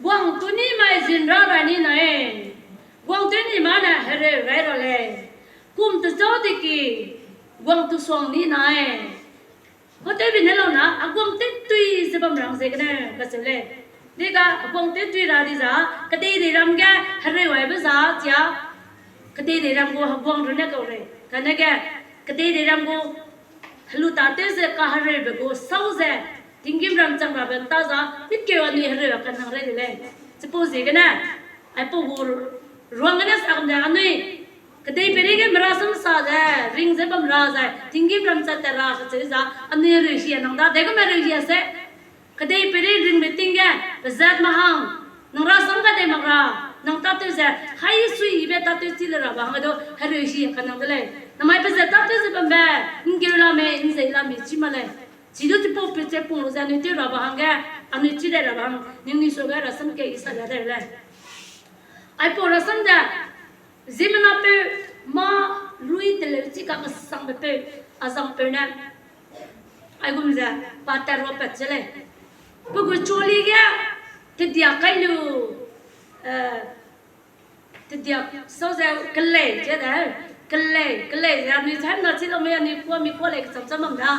gwang tu ni mai jin ra ra ni na e gwang tu ni ma na here rai ro le kum tu zo de ki gwang tu song ni na e ก็เต้บินแล้วนะอากงเต้ตุยจะบัมรังเสกนะก็เสร็จเลยเด็กอากงเต้ตุยราดิจ้าก็เต้ได้รำแกฮาร์เรย์ไว้ภาษาจ้าก็เต้ได้รำกูฮักวงรุ่นนี้ก็เลยกันนะแกก็เต้ได้รำกูฮัลโหลตาเต้เสกฮาร์เรย์เบกูเศร้าเสกทิ้งกิมรำจังราเป็นตาจ้ามิดเกี่ยวอันนี้ฮาร์เรย์กันนั่งเรย์เลยจะพูดสิกันนะไอ้พวกรวงกันเนี่ยสักอย่างอันนี้ก็ได้ไปเรื่องมราสมศาสตร์ริงเซบัมราใจทิ้งกิมรำจัดแต่ราเสจ้าอันนี้เรื่องเชียนังดาเด็กก็ไม่เรื่องเชียเสก็ได้ไปเรื่องริงไม่ติ้งแกเป็นจัดมาหังนังราสมก็ได้มากรานังตัดตัวเสให้สุยเบตัดตัวสิเลยระบางก็ดูเรื่องเชียกันนั่งเลยทำไมเป็นจัดตัดตัวสิบัมเบอินเกลาเมอินเซลามิชิมาเลยจีดูที่พบเป็นเจ้าปุ่งรู้จักนี่ที่ระบางแกอันนี้จีได้ระบางนี่ส่วนแกราสมแกอิสระได้เลยไอ้พวกราสมเดจิมนาเปมาลุยเตลจิกาสังเปอาสังเปนะไอ้กุมจะปาตรวปัจเจเลยพวกกูโจลีแกติดยาไก่ลูติดยาโซ่จะกเล่เจ้าเด้อกเล่จะมีท่านนัดที่เราไม่อันนี้พวกมีพวกเล็กสำมันนะ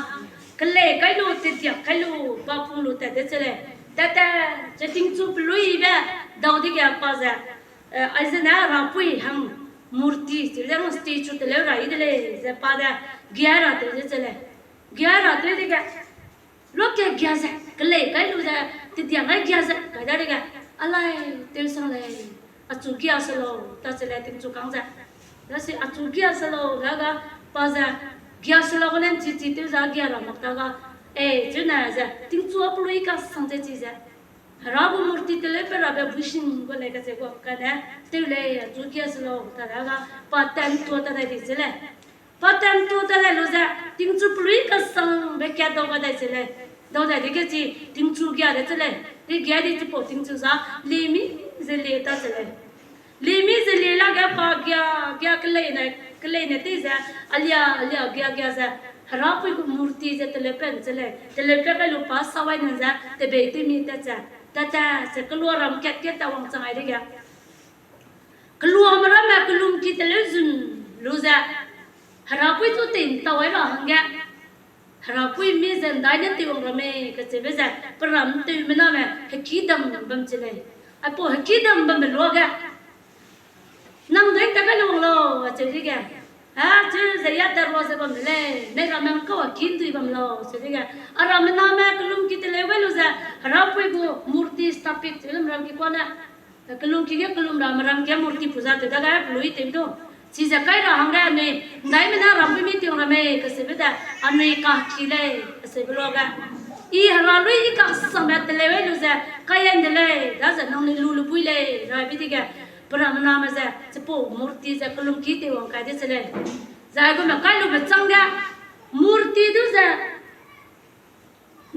กเล่ไก่ลูติดยาไก่ลูปาพุงลูแต่เด็ดเจเลยแต่จะทิ้งจูบลุยแบบดาวที่แกป้าจะไอ้เจ้าเนี่ยเราพูดหังมูร์ติสิเรื่องสเตจูเตลล์ไรเดเลยจะป้าเด11เตลเจเลย11เตลเด็กลูกแก11ก็เลยก็รู้จะติดยังไง11ก็ได้เด็กอะไรเตลสังเลยอาจูกี้อาสโลตัดเสร็จทิ้งจูกังจะแล้วสิอาจูกี้อาสโลแล้วก็ป้าจะ11ก็เล่นจีเตลจะ11มักตากจุน่าจะทิ้งจูอัปลุยก็สังเจจีจะराबु मूर्ति तेले पे राबे भूषण को लेकर से को कहते तेले जुकिया सलो तरागा पतन तो तरे दिसले पतन तो तरे लोजा तिंचु पुरी का संग बे क्या दो बदा चले दो दा देखे जी तिंचु क्या दे चले ये क्या दी पो तिंचु सा लेमी से लेता चले लेमी से लेला क्या पा क्या कले ने तीजा अलिया क्या सा राबु मूर्ति से तेले पे का लो पास सवाई न जा ते बेटी मीता चाแต่จะกลัวรำแก่แต่วังจังไงดิแกกลัวมันรำแม่กลุ่มกิตเลซุนรู้จักหาเราคุยตัวติ่งตัวไว้หรอฮังแกหาเราคุยมีเส้นได้เนี่ยติวงรำแม่ก็จะไม่ใช่ปรำติวมันน่ะแม่ให้ขี้ดำบัมเจเลยไอ้พวกให้ขี้ดำบัมเป็นรัวแกนั่งเด็กแต่ก็ลงโลว่าจะดิแกชื่อจะยัดแต่รัวจะบัมเลยไม่รำแม่ก็ว่ากินตัวบัมโลจะดิแกรำมันน่ะแม่กลุ่มกิตเลไว้รู้จักเราไปกูมูร์ติสถาปิตเรื่องรำกี่คนน่ะกลุ่มกี่กลุ่มรำกี่มูร์ติपूजाเด็กก็ลุยเต็มตัวชีจะใครเราหังกันเนี่ยได้ไม่น่ารำไม่มีที่รำเองก็เสียไปแต่อันนี้ก็ขี้เลยเสียไปโลกันอีเราลุยก็สมัยเตลเวลูจะใครยันเดเลยแล้วจะน้องนี่ลุปุยเลยเราไปที่แกปรามนามาจะปูมูร์ติจะกลุ่มกี่ที่วงกันที่เสร็จจะก็มาใครลุไปจังแกมูร์ติดูจะ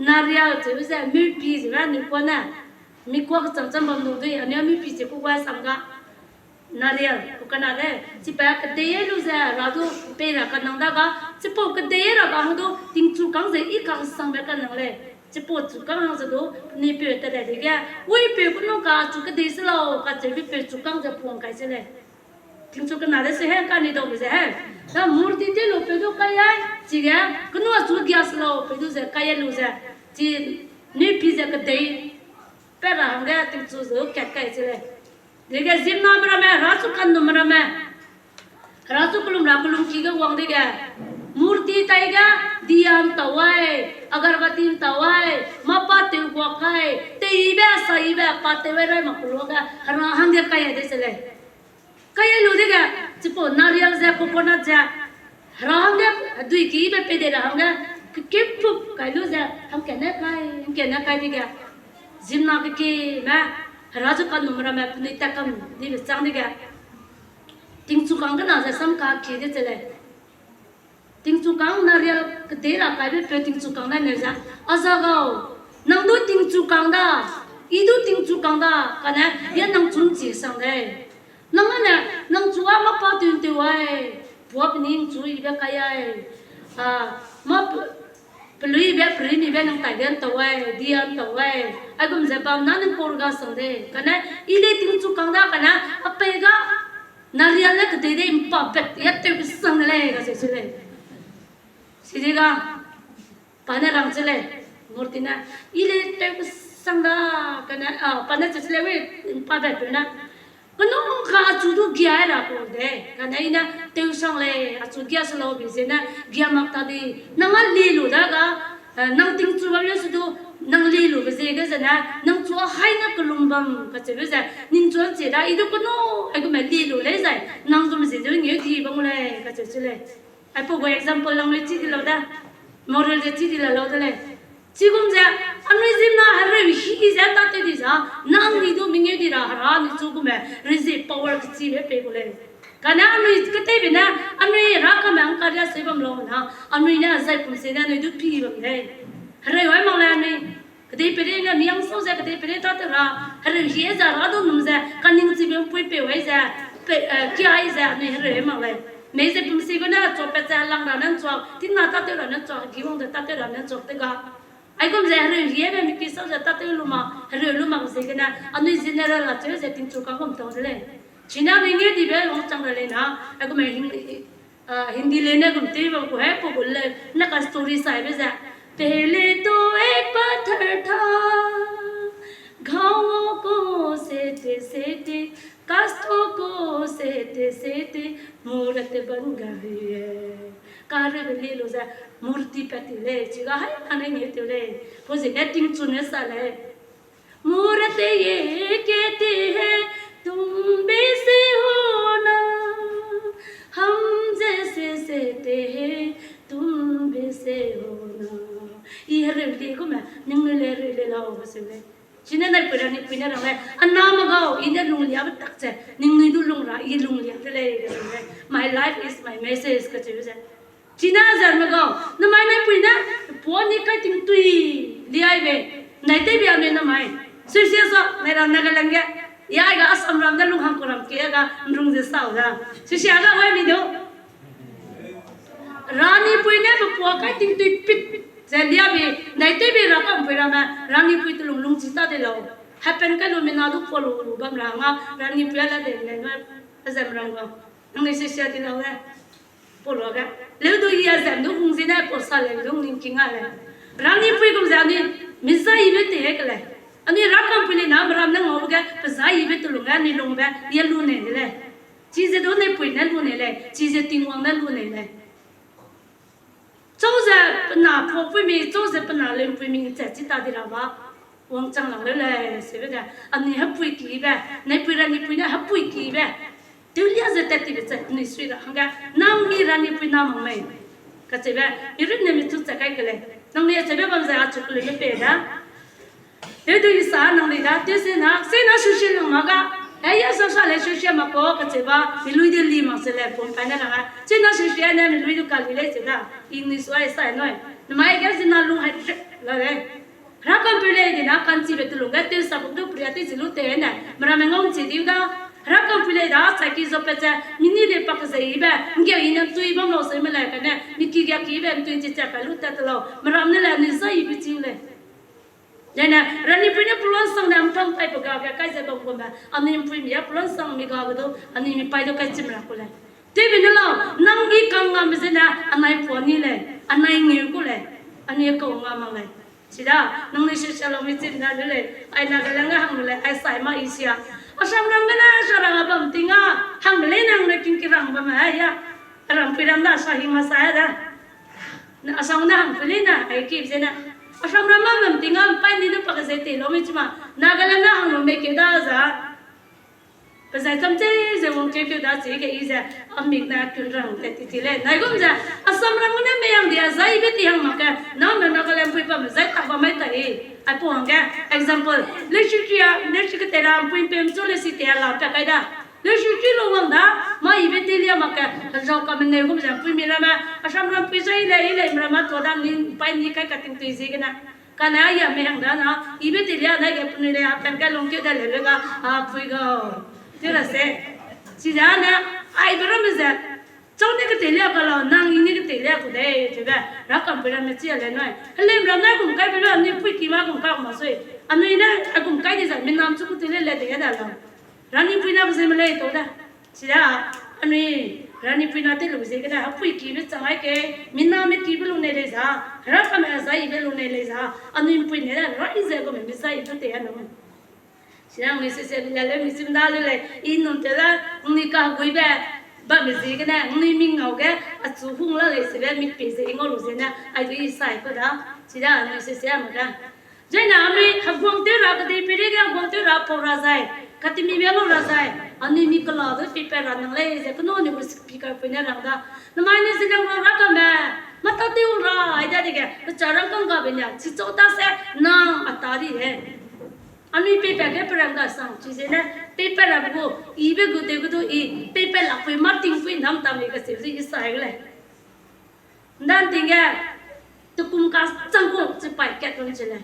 นาเรียจะวิจัยมีปีจะว่านี่คนน่ะมีกว่าจังบังดูด้วยอันนี้มีปีจะกูว่าสังกัดนาเรียกูกันอะไรที่ไปกระเดียรู้จักเราดูไปรักกันนั่งได้ก็จะพูดกระเดียเราก็หังดูทิ้งจุกังจะอีกังสังแบบกันนั่งเลยจะพูดจุกังหังจะดูนี่เปิดแต่เด็กแกวิ่งเปิดก็น้องก็จุกระเดียสโลก็จะวิ่งเปิดจุกังจะพวงกันใช่เลยทิ้งจุกันอะไรสิเห็นกันนี่ดูไปสิเห็นแล้วมูร์ติที่ลูกไปดูใครจีแกก็นู้ว่าจุกยาสโลไปดูจะใครรู้จักจีนี่พิจารณาได้เปิดหังแกทิ้งจุจะแก่ใครใช่เลยเด็กจิมน้ำมาแม่ราสุกันนุ่มมาแม่ราสุกลุ่มรักลุ่มขี้ก็วังเด็กมูร์ติไตกะดิยันตะวันอากาศบัตินตะวันมาปัตติวกว่าใครเตยแบบใส่แบบปัตติวอะไรมาคุโลกะราหังเด็กใครเด็กเสเลยใครรู้เด็กจิปนาเรียลเจ้าโคโคนัทเจ้าราหังเด็กดุยกี้แบบเป็นเด็กราหังเด็กเก็บปุ๊บใครรู้เจ้าทำแค่ไหนใครเด็กจิมน้ำกี่แม่ราชการนุ่มรามาปุ่นตะกัมดีเป็นจังดีแกทิ้งจุกังกันน่าจะสัมภาระขี้เด็ดเลยทิ้งจุกังนาเรียลก็เดี๋ยวเราไปเป็นทิ้งจุกังนั่นเนี่ยจ้ะอาซาเกานั่งดูทิ้งจุกังด้าอีดูทิ้งจุกังด้ากันนะยันนั่งจุนจีสังเลยนั่งอันเนี่ยนั่งจูว่ามาปาตุนตัวไอ้พวกนี้จูอีแบบใครมาปลุยแบบปลุยนี่แบบนั่งไต่เดินตัวไอ้เดียนตัวไอ้ไอ้กุมจะปั๊มนั่นนั่งโผล่กันสังเดกันนะอีเล่ทิ้งจุกังด้ากันนะอ่ะไปก็นาเรียนเล็กเดี๋ยวอิมปะเป็ดยัดเต็มสังเลยก็เสียเลยสิเด็ก panarang chile murtina ile te sangda kana pana chile we pa ba na kono kha chudu gya ra ko de kana ina te sang le achu gya slo bi sena gya mak ta di nanga li lu da ga nang ting chu ba le su du nang li lu be se ga sana nang chu hai na kulumbam ka che be sa nin chu che da idu kono ai ko me li lu le sai nang zum se ju ngi di bang le ka che chile ai po example lang le chi di lo da moral je chi di la lo da le 지금 제 안리즘나 하루 희기자 따뜻이자 나니도 민예디라 하라니 조금에 리지 파워 지에 빼고래 가나미 그때비나 안리 라카면 까리아 세범로나 안리나 자이품세나 너도 피범래 하루 왜 말라니 그때 베레가 미양 소자 그때 베레 따뜻라 하루 희자 라도 놈자 간닝 집에 뿌이빼 왜자 끼아이자 네 하루 왜 말래 매제 품세고나 쪼빼자 랑라는 쪼 틴나 따뜻라는 쪼 기봉도 따뜻라는 쪼때가 ai cũng dễ rồi hiếm em cái sao giờ ta tiêu luôn mà gì cái nào anh ấy xin ra là chơi sẽ tin chú các không tốt thế này chỉ nào mình nghe thì bé không chẳng là lên nào ai cũng mình Hindi lên này cũng tiêu vào của hết của lên nó cả story sai bây giờ पहले तो एक पत्थर था घावों को सहते सहते कष्टों को सहते सहते मूर्त बन गई है कार्य ले लो जा मूर्ति पति ले चिगा है आने ये तो ले वो जिन्हें टिंग चुने साले मूर्त ये कहते हैं तुम वैसे हो ना हम जैसे सहते हैं तुम वैसे हो ना ये रेवती को मैं निंगले ले लाओ बस ले जिन्हें नहीं पढ़ा नहीं पढ़ा रहा है अन्नाम गाओ इन्हें लुंगलिया बतक से निंगली तो लुंगरा ये लुंगलिया तो ले my life is my message का चीज़ है जिना जर में गाओ न मैं नहीं पढ़ना पौनी का तिंग तुई लिया है नहीं ते भी आने न मैं सिर्फ सो मेरा नागालैंड गया यार का असम राम दा लुंग हम को राम किया का लुंग जैसा होगा सिर्फ आगा वही नहीं दो रानी पढ़ने तो पौनी का तिंग तुई पिट Jadi abi, nanti bi rakam perama, rangi pui tu lung cita de lau. Happen kan lu menadu polu bam ranga, rangi pui ala de nengar azam ranga. Nanti sesia di lau le, polu aga. Lalu tu ia azam tu kung sini posa le, tu ning ale. Rangi pui kum jadi, misa ibe te ek le. Ani rakam pui le nam ram nang ngau ga, pesa ibe tu lunga ni lung ba, ia lu ne le. Cize tu ne pui ne lu ne le, cize tingwang ne lu ne le. 就是不拿破不明，就是不拿人不明，在其他地方吧，往张郎来，是不是？啊，你还不会记呗？你不然你不然还不会记呗？都两是在这个在你睡了，看看，那你让你不那么美，可这边有人那边做这个嘞，那你这边我们在做个那边的，有对啥能力的，就是那谁那休息了嘛个？ 哎呀，说来休息嘛，搞个这吧，你累得离嘛是来，不烦那个，这那休息呢，你累得干哩来这个，印尼说哎啥喏，那么一个是那路还来嘞，那个不来的那看起来都路个都啥不都不要的，只路得呢，么那么我这地个，那个不来的，才去做不着，你来把个谁一般，你叫人家对方老师们来个呢，你去个几遍对这家个路得了，么那么来你啥也不进来。 Jana rani punya pulang sang nam thang pai pega ga kai se bang ba ani punya pulang sang mi ga do ani mi pai do kai chim ra ko le te bi na nang gi kang ngam se na anai poni le anai ngi ko le ani ko ngam le sida nang ni se shalom mi chin na le ai na ga lang hang le ai sai ma isia asam rang na sarang abam tinga hang le nang le king kirang ba ma ya ram piram da sahi ma sa da na asam na hang le na ai ki se na asam ramam nam tinggal pai ni tu pakai sete lo macam Nagaland na hang make dah za pasal sampai zaman ke dah sih ke isa ambil na kurang letih le naik je asam ramam na meyang dia zai beti hang maka nama Nagaland pun pun zai tak pamai tadi apa hangga example lesu ke teram pun pun so lesi teram pakai dah lesu lo hang dah mai beti dia maka jauh kami ni pun pun mila asam ram pisai le mama tu dah ni pai ni kai kating tu isi kena karena ayah mehang dah na ibe dia naik ke pun le apa kan longke dah le ga pui ga tiada se si dah na ai beram se jauh ni ke telia kalau nang ini ke telia aku deh juga rakam beram mesti ada noi helem ram na aku kai beram ni pui kima aku kai masuk anu ini aku kai ni saya minam cukup telia le deh dah lah rani pui na aku semula itu dah si dah อันนี้ร้านนี้พี่นาที่รู้สึกกันนะผู้กี่เป็นจังไงแกมินาไม่กี่เป็นลูกเนี่ยเลยจ้ารักกันไม่ใช่เป็นลูกเนี่ยเลยจ้าอันนี้พี่เนี่ยรักอีเซ่ก็ไม่ใช่ตัวเตี้ยน้องเสียงมิสเซ่เลี้ยงมิสมดาเลยอินนุ่มเจล่านี่ก็กุยแบบบ้านมิสกันนะนี่มิงเอาแกอัดสู้หุ่งละเลยเสียมิดปีเสียงก็รู้สึกนะไอ้ตัวอีสายก็ได้เสียงมิสเซ่เหมือนกันใจน้ำมีหักกวางเตี้ยรักดีพี่เด็กหักกวางเตี้ยรักพอราใจกติมีเวลาราใจอันนี้มีกลาดปีเปรันนั่งเลยเจ้าก็นอนอยู่บนสปีกเกอร์เป็นยังไงล่ะน้ำมันนี่สิ่งที่เราทำแบบมาตัดที่อุราไอ้เด็กก็จะรังกังกับเป็นยังชิโจตาเสน้ำอัตตาดีเลยอันนี้ปีเปอร์ก็เปรังกัสังชีเสนะปีเปอร์แบบกูอีเบกูเตกูตัวอีปีเปอร์หลักไปมาติ้งฟินน้ำตามีก็เสียสิ่งที่ใส่เลยนั่นติ้งแกตุกุมกัสจังกูจะไปแกะตรงนี้เลย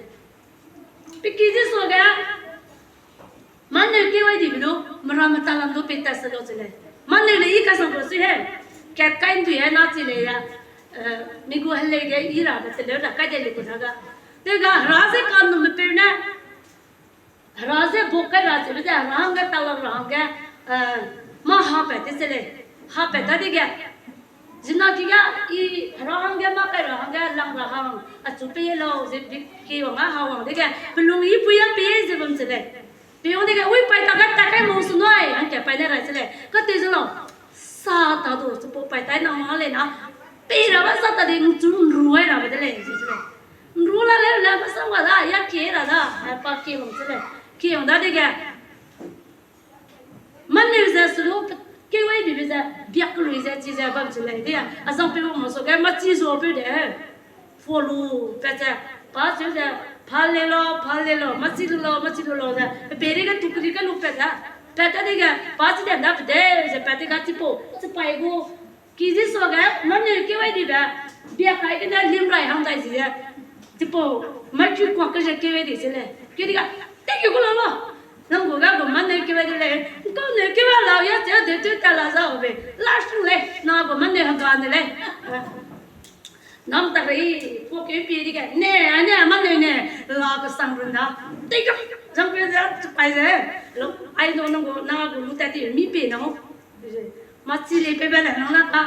ปีกี้ที่สุดแกมันเนี่ยกี่วันดีบิดูมรามตาลัมดูเป็นแต่สโลจิเลยมันเนี่ยเลยอีกสังกัดสิเหรอแค่การดูเนี่ยน่าจิเลยอะมีกูเฮลเลยอีราแบบเดี๋ยวรักกันเลยกูทักกันแต่ก็ราศีการนุ่มเป็นเนี่ยราศีบุกกันราศีไม่ใช่ร่างกันตลอดร่างกันมาหาเป็ดที่สิเลยหาเป็ดได้ดิแกจินนาที่แกอีร่างกันมากันร่างกันลังร่างอ่ะจุดไปแล้วจะบิกี่วันอ่ะหาวันดิแกเป็นลุงอีปุยอ่ะเป็นจะเป็นสิเลยพี่วันนี้ก็อุ้ยไปตะกันตะกันมองสุนัยอันแกไปได้ไรสิเลยก็ตีจังหรอซาตาดูจะไปตายน้องอะไรนะปีเราว่าซาตาดิ่งจุนรวยเราไปได้เลยสิเลยรู้แล้วแล้วภาษาว่าได้ยักษ์เขียนได้ปากเขียนสิเลยเขียนได้ดิแกมันนี่จะสรุปเกี่ยวกับแบบจะเบียกลุยจะจีจะแบบสิเลยเนี่ยอาจารย์พี่ว่ามันสกัดมาจีโซ่ไปเด้อ follow ไปจะป้าจะจะพาเลโลมาจีโลจะเบรีกันทุกทีกันลุกไปจ้ะไปแต่ดิแกป้าจะเดินได้เด้อจะไปที่กันที่ปุ๊จะไปกูกี่ที่สกัดมันนี่เกี่ยวกับแบบเบียกใครกันได้ลิมไรห้องใดสิเนี่ยที่ปุ๊ไม่คิดกว่าก็จะเกี่ยวกับดิสิเลยเกี่ยวกับเด็กอยู่กูแล้วน้องกูก็มันนี่เกี่ยวกับเลยก็นี่เกี่ยวกับเราอย่าเจอเด็กตาลาซาเอาไปลาสุดเลยน้องกูมันนี่หักกันเลยน้ำตาลีพวกเขาปีดีกันเนี่ยมันเนี่ยลาก็สั่งรุ่นนะติ๊กจังเป็นจะไปเลยแล้วไอ้น้องกูน้ากูรู้แต่ที่มีปีน้องมาซีรีไปเป็นอะไรน้องนะคะ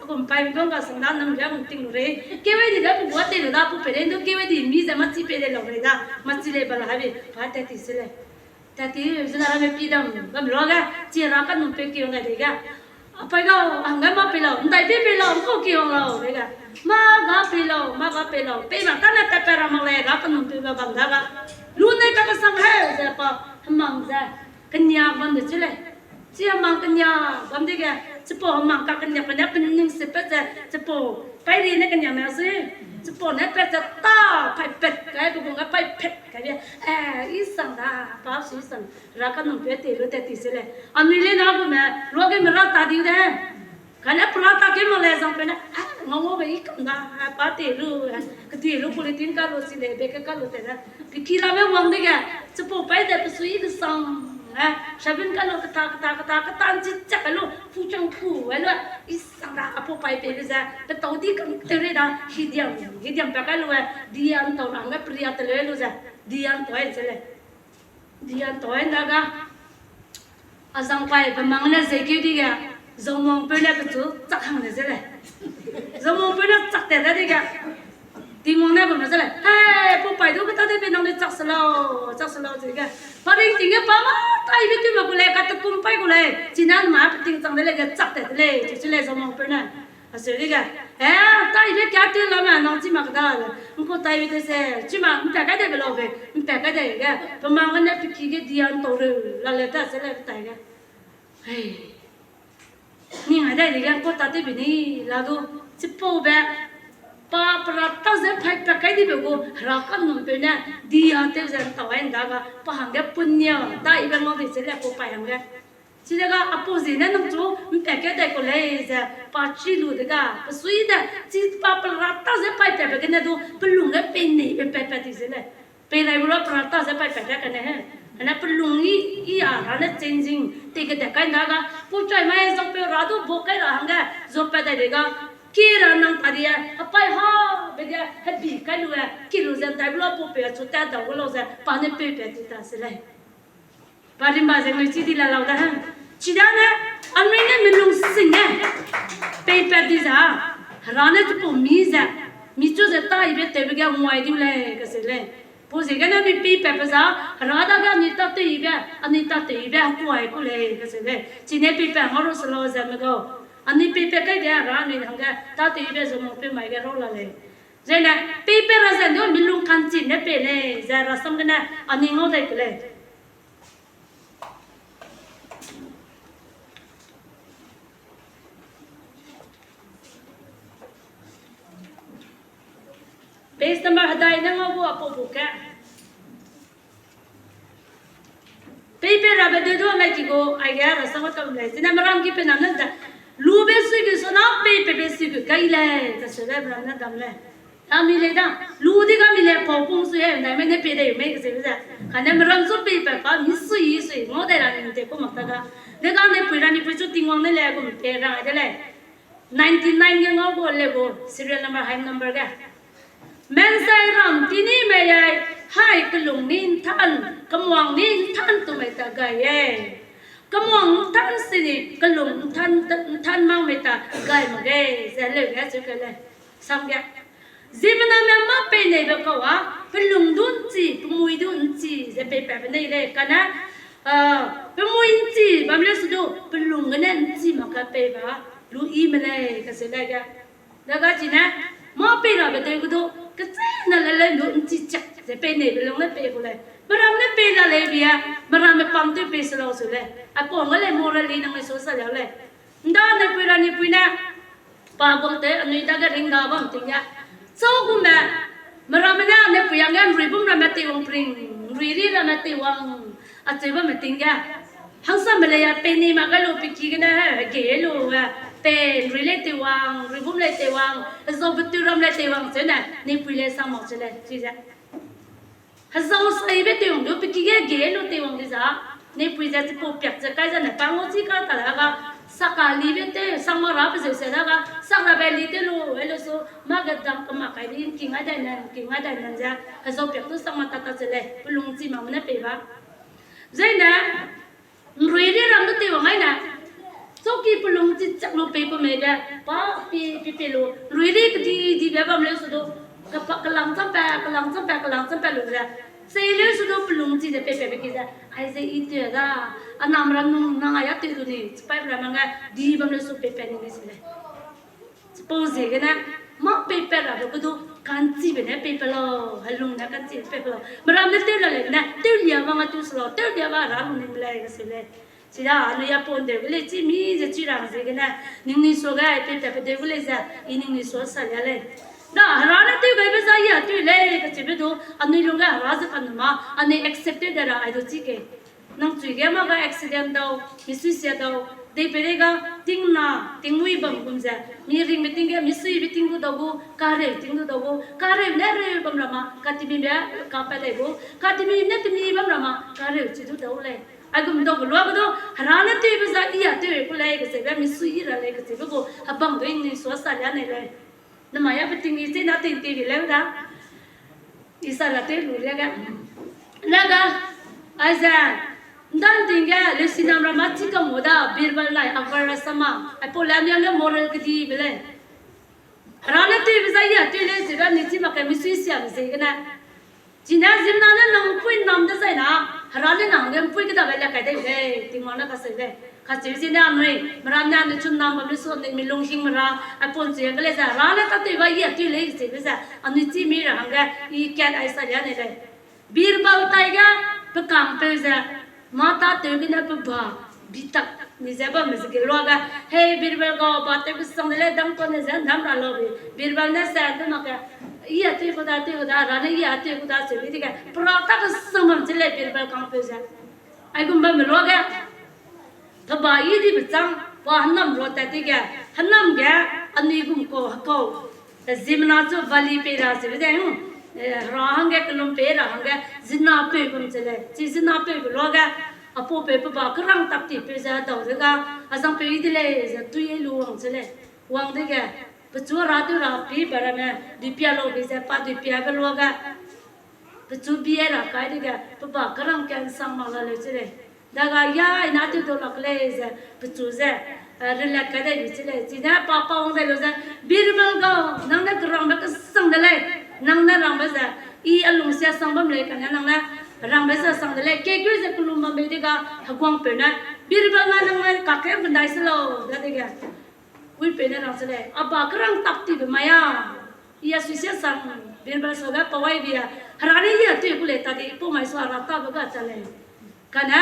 ก็ไปมีคนก็สั่งด้านน้ำเลี้ยงติ้งเลยเกี่ยวกับที่เราพูดเรื่องด้าพูดไปเรื่องเกี่ยวกับที่มีจะมาซีไปเรื่องอะไรด้ามาซีรีไปแล้วให้พาแต่ที่สิเลยแต่ที่จะเราไม่ปีดำก็ไม่รู้กันเจ้ารักกันนุ่มเป็นเกี่ยวกับอะไรกันไปก็อังกันมาไปแล้วได้ไปแล้วก็เกี่ยวเราเลยกันมาก็ไปแล้วไปมาตั้งแต่เปรามาเลยรักกันนุ่มเป็นแบบนั้นกันรู้ในการสังหารจะปะมังจะกันยาบันเดชเลยเจ้ามังกันยาบันเดกันจะปะมังกันยาเป็นหนึ่งสิบจะปะไปเรียนกันยาไม่สิจะปะเนี่ยเป็ดจะต้าไปเป็ดกันไปบุ้งกันไปเป็ดกันเนี่ยอีสังดาป้าสีสังรักกันนุ่มเป็นตีรู้แต่ตีสิเลยอันนี้เลยนะกูแม่รู้กันไม่รักตาดีเลยกันเนี่ยปลาตาเก็บมาเลยจังเป็นงงไปอีกนะป้าตีรู้ก็ตีรู้ politik กันรู้สิเลยเบกกันรู้แต่ละพี่คีราไม่หวังดิแกจะปะไปแต่ไปสุยก็สังชาวบ้านกันรู้กระตานจิตจักกันรู้ผู้จังผู้ไว้เลยอีสังดาพอไปเป็นจะเป็นตัวที่กันเตะนะฮิดยังไปกันรู้ดีอันตัวนั้นไม่เปรี้ยวเลยรู้จ้ะดีอันตัวเองเลยดีอันตัวเองนะก็อาจังไปเป็นมังเนี่ยเสกดีแกจงมองไปเนี่ยเป็นตัวจักหังเนี่ยเลยจงมองไปเนี่ยจักแต่ได้ดีแกทีมองเนี่ยเป็นอะไรเลยพอไปดูก็ต้องได้เป็นน้องเนี่ยจักสโลสิแกพอดิ้งจริงๆป้ามาตายไปที่มากูเลยกัดตะกุมไปกูเลยจีนั้นมาเป็นจริงจังเลยแกจักแต่เลยจะเลยจงมองไปเนี่ยอาศัยดีแกตายไปแกตีแล้วมันน้องจีมาก็ได้เลยมันก็ตายไปที่เซ่จีมามันแปลกได้ไปแล้วไปมันแปลกได้แกพอมังกันเนี่ยไปขี้เกียจดีอันโตเลยแล้วเลยแต่เสร็จแล้วตายแกนี่ไงได้เลยกันก็ตัดที่ปีนี้แล้วดูจิปโป้แบบป้าประทับใจไปไปใครที่แบบกูรักกันนุ่มเป็นเนี่ยดีอันเดียวจะต่อให้ได้ก็ป้าหังเดียปุ่นเนี่ยได้อีกแบบมองที่เสร็จแล้วกูไปหังเดียทีเดียวก็อัปโปซีเนี่ยน้องจูมันแปลกได้ก็เลยจะป้าชิลูเด็กก็ป้าสุยเด็กที่ป้าประทับใจไปไปกันเนี่ยดูเป็นลุงเนี่ยเป็นนี่เป็นไปที่เสร็จแล้วเป็นอะไรบุรุษประทับใจไปไปกันเนี่ยอันนั้นเป็นลุงอีอะไรเนี่ยจริงๆที่ก็เด็กกันได้ก็ผู้ชายไม่ส่งไปราดูบุกให้เราหังเดียจบไปได้เด็กก็กีรานังตาดีไปฮ่าไปเดียให้บีกันดูกีรู้จักแต่บุรุษผู้เปย์ชุดแต่ดาวเราจะปานเนี่ยเปย์ที่ตาสิเลยปาริมบาเจงเลยชีดีละเราได้ฮะชีด้าเนี่ยอันนี้เนี่ยมันลุง ดิจ้าร้านนี้จะปุ่มมีจ้ะมีจุดจะตายไปเตะไปแกงวยดิเลยก็เสร็จเลยพอสิกันนี่ปีเปภาษาร้านนั้นนี่ตัดตีไปอันนี้ตัดตีไปกวยกูเลยก็เสร็จเลยจีเนปีเปฮารุสโลจะไม่ก็อันนี้ปีเปก็เดี๋ยวร้านนี้ทำกันตัดตีไปสมองปีใหม่ก็รู้ละเลยใช่ไหมปีเปเราจะดูมีลุงคันจีนเนี่ยไปเลยจะรัศมีกันอันนี้งอได้เลยBase number haday na nga po apo buka. Paper rabe do ngai ki go ai ga ra sa ta le. Sina marang ki pe nam na da. Lu be su ki so na paper be su ki kai le. Ta se le bra na dam le. Ta mi le da. Lu di ga mi le po pung su he na me ne pe de me ke se sa. Ka ne marang so paper pa mi su yi su ngo de ra ni te ko ma ta ga. De ga ne pu ra ni pu chu ting wang ne le ko te ra de le. 99 ga ngo go le go serial number high number ga. Men say ram tini me yai hai kelung nin than kamwang nin than tu mai ta gai ye kamwang than sini kelung than mang mai ta gai ma ge za le ga chu ke le sam ga zimana me ma pe nei ba ka wa kelung dun chi pumui dun chi ze pe pe nei le kana pumui chi ba me su do pelung nen chi ma ka pe ba lu I me le ka se le ga da ga chi na ma pe ra ba te ku do cái này là lên luôn chỉ chặt để bên này bên lòng này bên này mà làm này bên là lấy bia mà làm cái pump tôi bên sờ rồi này à còn cái này mua ra liền năng số sờ này đó này bên na bà con thế anh ấy đã cái ring gạo bằng tiếng nhá sau cùng mà làm cái này bên anh rồi bung ra mà tiêu ông pring rồi đi ra mà tiêu ông à chơi với mà tiếng nhá hàng xóm bên này bên này mà cái lô bị kia cái này ghế lô tên relate wang ribum le te wang zo beturam le te wang chena ni pile sang mo chele chi ja hazo sai be te wang do piki ge lo te wang de za ni pui ja ti po pyak ja kai ja na pa ngo chi ka ta la ga sakali be te sang ma ra be se na ga sang ra be li te lo elo so ma ga dam ka ma kai din ki nga dai nan ja hazo pyak tu sang ma ta ta chele pulung chi ma na pe ba zaina rui ri ram te wang ai na so ki pelung ti chak lo pe ko me da pa pi lo rui ri di ba bam le so do ka lang sam pa lo da se le so do pelung ti de pe ki da ai se I te da anam ran nu na ya te do ni pa bra ma nga di bam le so pe ni se le suppose ke na ma pe ra ko do kan chi be ne pe lo halung na kan chi pe lo maram ne te la le na te lia ma nga tu so te lia ba ra lu ni bla ke se le chỉ là anh ấy apon đều cái chỉ mi giờ chỉ làm gì cái này nhưng ni số cái pe đều cái gì nhưng ni số sao vậy đó ra nó tiêu cái bây giờ ya tiêu lấy cái chỉ biết đâu anh ấy lúc cái ra sẽ cần mà anh ấy accepted ra ai đó chỉ cái nông chuyện cái mà cái accident đâu cái suicide đâu để bây giờ tiếng mũi bầm cũng vậy mi ring bị tiếng cái mi suy bị tiếng đâu cái đâu cái này rồi bầm làm mà cái tim bé cái phải lấy go cái tim này tim bầm làm mà cái chỉ đâu lấy ai cũng đâu có lo cái đó ra nó tiêu bây giờ iya tiêu cái lấy cái gì cái mi suy ra lấy cái gì cái habang đối ni số sao này lấy nhưng mà bây giờ mình sẽ nói tiền tiền lấy đó đi sao là tiền lười cái ai ra dan tiền cái lấy xin nam ra chỉ có một đó birbal lại agar sama ai po làm như moral cái gì vậy ra nó tiêu bây giờ iya tiêu lấy gì cái ni chỉ mà cái mi suy xem gì cái này chỉ là zim nào nó nông pui nông đó vậy nào ra lên nông cái pui cái đó vậy là cái đấy tiếng món nó cái gì đấy cái gì gì nào rồi mà làm nhà nó chun nông mà biết số này mình lung hình mà ra ai phun chuyện cái là ra lên cái vậy vậy tuy lấy gì bây giờ anh ấy chỉ mi ra hàng cái ý kiến ai sao vậy này birbal tay cái bị cam bây giờ mata tiêu cái này bị bà bị tắc ni zeba mình cái lo cái hey birbal có bắt cái xong này đâm con này dán đâm ra lo birbal này sao thế mà cái iya tu ko da ra ne iya tu ko da se bi diga prata ka samam chile birbal kam pe ja ai gum ba melo ga ta ba yi di bchang wa hanam ro ta ti ga hanam ga ani gum ko ta zimna cho vali pe ra se bi da hu ra hang ga klum pe ra hang ga zina pe gum chile chi zina pe lo ga apo pe pa ba krang tap ti pe ja da ga asang pe di le ja tu ye lu hang chile wang de ga bchu ra tu ra pi bara me dipya lo be se pa dipya ga lo ga bchu bi ra kai de ga pa karang kan sang ma la le chire da ga ya na tu do lak le se bchu ze relate ka dai bichile china pa paung dai lo za birbal go nang na grang ba ka sang dai nang na rang ba za I alung sia sang bam le kan nang na rang ba sa sang dai ke kyu za kulum ma be de ga hagwang pe na birbal ma nang na ka ke ban dai slo da de ga wi pe na rang sa le aba grang tak ti be maya ia sia sang birbal so ga pawai bia harani ya tu ku le ta de po mai so ra ta ba ga cha le kana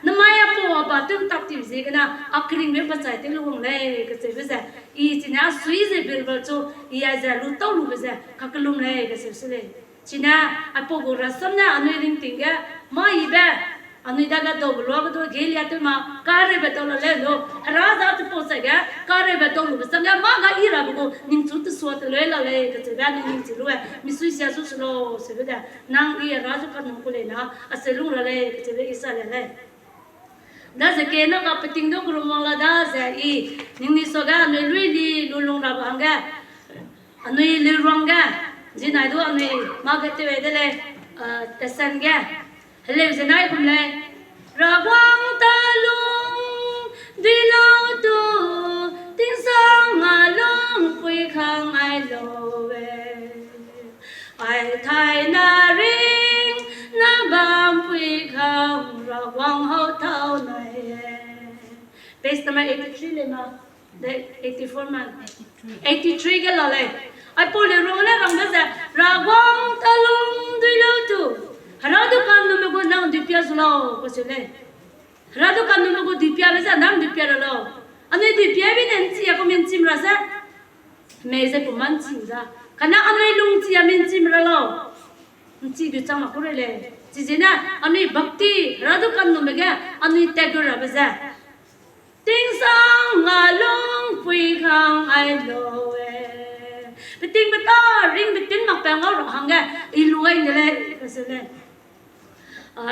namaya po ba tum tak ti je kana akring me ba chai te lu le ka se ba I china sui je birbal cho ia za lu to lu ba ka kalum le ka se le china apo go rasam na anu ring tinga ma I ba anu da ga do lo ga do ge lia te ma ka re ba to le lo ra za tu po sa ga ka re ba to lu ba sam ya ma ga I ra ba go ning chu tu so te le la le ka se ba ning chi lu mi sui sia su lo se ba nang I ra ju ka nong ko le na a se lu la le ka se ba I sa le le da ze ke no ka pating do gru ma la da ze I ning ni so ga ne lui li lu long ra ba ga anu I le rong ga ji nai do anu ma ga te we de le ta san ga hele ze nai kum le ra quang ta lung di lao tu ting sang ma long pui khang ai lo we ai thai na ring na bam pui khang ra quang ho thao nai page number 83 le ma 84 ma 83 ga la le ai po le rong na rong da ra quang ta lung di lao tu hara du kan no go nang di pya lo ko se le hara du kan no go di pya le sa nang di pya lo ane di pya bi nen chi ya ko men chim ra sa me se pu man chi ra kana ane lung chi ya men chim ra lo chi du chang ma ko le chi je na ane bhakti hara du kan no me ga ane te go ra ba sa ting sang nga long pui khang ai lo we ting ba ta ring bi tin mak pa ngau ro hang ga I lu ai ne le ka se le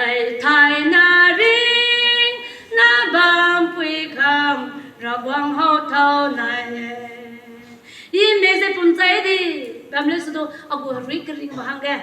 ai thai na ring na bam pui kham ra quang ho thao nai I me se pun chai di bam le su do agu ri ring ba hang ga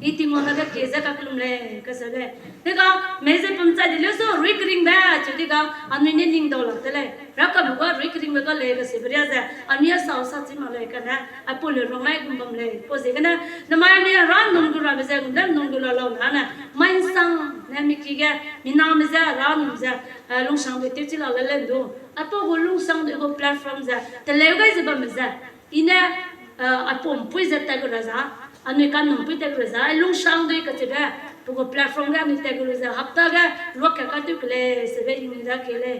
I ting ona ga ke za ka klum le ka se le de ga me se pun chai di le so ri ring ba chu di ga anu ne ning do la te le ra ka bu ga ri ring ba ga le ga se bria za anu ya sa sa chi ma le ka na a pu le rong nai kum bam le po se ga na na ma ne ra nong gu ra ba se ngam nong gu la lo na na mai sang na mi ki ga mi na me za ra nu za Lungsangndui te chi la le le do a po go Lungsangndui go platform za te le ga ze ba me za ina a pom pui za ta go ra za anu kan nong pui ta go za Lungsangndui ka che ba po go platform ga mi ta go za hapta ga lo ka ka tu le se be ni ra ke le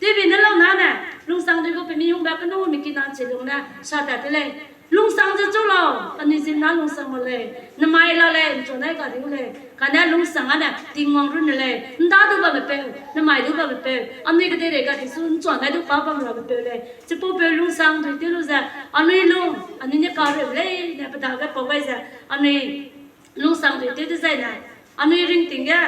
te bi na lo na na Lungsangndui go pe mi yong ba ka no mi ki na che lo na sa ta te le Lungsang za chu lo ani sim na Lungsang ma le na mai la le cho nai ka ri le ka na Lungsang ana ting wang ru ne le nda du ba pe na mai du ba pe ami ka de re ka ti sun cho nai du pa pa ma pe le che po pe Lungsangndui te lu za ani lu ani ne ka re le ne pa da ga po wai za ani Lungsangndui te de za na ani ring ting ga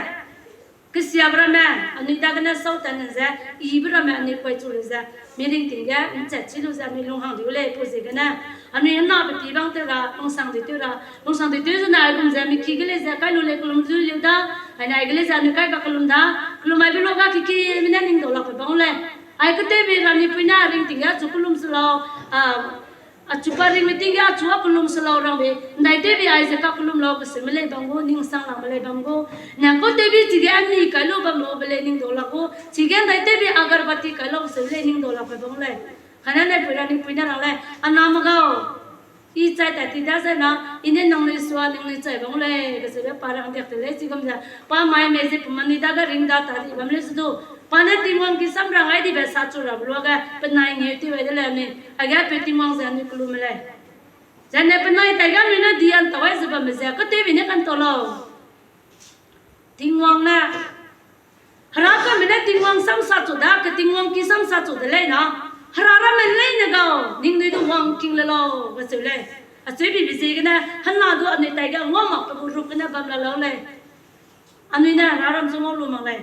ke sia bra ma ani da ga na sau ta na za I bra ma ani kwai chu le za mi ring ting ga in cha chi lu za mi Lungsangndui le po se ga na anu na ba ti bang te ga Lungsangndui te za na gum za mi ki gele za kai lu le kulum zu lu da ai na gele za nu kai ba kulum da kulum ai bi lo ga ki mi na ning do la pa bang le ai ka te bi ra ni pu na ring ting ga chu kulum su lo a chu pa ring mi ting ga chu kulum su lo rang be nai te bi ai za ka kulum lo ka se me le bang go ning sang la me le bang go na ko te bi ji ga ni ka lo bang lo be le ning do la ko ji ga nai te bi agarbati ka lo se le ning do la pa bang le khana ne pu ra ni pu na ra le ana ma ga I chai ta ti da sa na ine nong le swa ning le chai bang le ka se ba parang de te le chi gam ja pa mai me se pumani da ga ring da ta ri bam le su do pa na ti mong ki sam rang ai di ba sa chu ra blo ga pa nai nge ti we de le me a ga pe ti mong za ni klu me le ja ne pa nai ta ga me na di an ta wai se ba me se ka te bi ne kan to lo ti mong na hara ka me na ti mong sam sa chu da ka ti mong ki sam sa chu de le na harara men le na ga ning ni du wang king le lo ba se le a se bi bi se ga na han na do ani tai ga ngom ma ka bu ru ka na bam la lo le ani na raram so mo lu ma le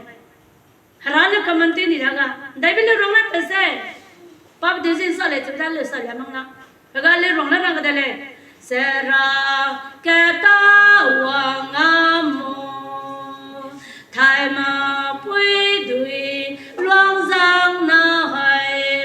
harana ka man ti ni da ga dai bi le rong na pa se pa de sin sa le chu da le sa ya mang na ga le rong na ra ga de le se ra ka ta wa nga mo thai ma pui dui long giang na hai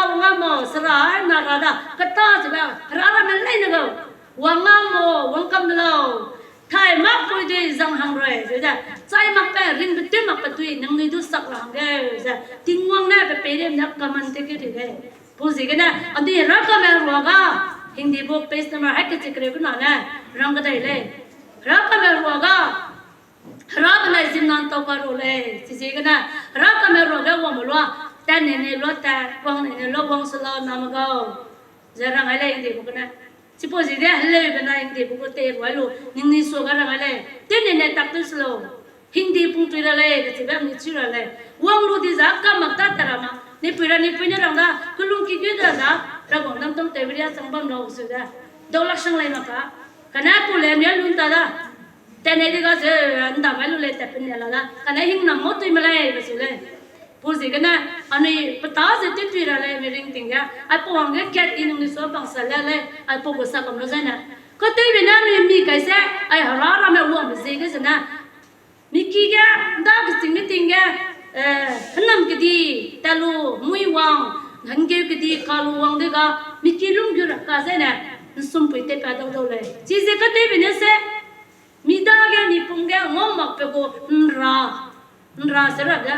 wanga mo sara na rada kata seba rara men lai na go wanga mo wangkam lo thai mak pui de zang hang re ja chai mak pe ring be tim mak patui nang ni du sak la hang de ja tingwang na pe pe dem nak kaman te ke de pu ji ke na adi ra ka me ro ga hindi book page number hai ke chikre ku na na rang dai le ra ka me ro ga ra ka lai sim nan to ka ro le ji ke na ra ka me ro ga wa mo lo ta ne ne lo ta wang ne lo wang so lo na ma go ja rang ai le hindi book na chỉ bao giờ đấy lấy bên này hindi bụng tê rồi luôn nhưng ni số cái rằng lấy tên này tập tới slow hindi bụng tê ra lấy cái gì vậy ni chưa ra lấy uang lu đi giá cả mặc ta tara mà ni pira rằng đó cứ luôn kia kia đó ra bọn năm tông tê bây giờ sang băm đầu rồi đó đâu lắc sang lấy mà cái này phụ lên nhớ luôn ta đó tên này thì có gì anh ta phải luôn lấy tập bên này là đó cái này hình nằm mốt tùy mà lấy cái gì lấy phụ gì cái này anh ấy bắt đầu sẽ tiếp tục ra lấy mình ring tiếng á ai phụ hoàng cái kết in người số bằng sợi lấy ai phụ cái sao cầm nó ra nè có tới bên này mình cái sẽ ai hả ra mà uống cái gì cái gì nè mình kia đó cái tiếng cái hắn làm cái gì ta lu mũi hoàng hắn kêu cái gì cả lu hoàng đấy cả mình kia lung chưa cái gì nè nó xung quanh tới phải đâu lấy chỉ sẽ có tới bên này sẽ mình đã cái mình phun cái ngom mặc cái cô ra sẽ ra đó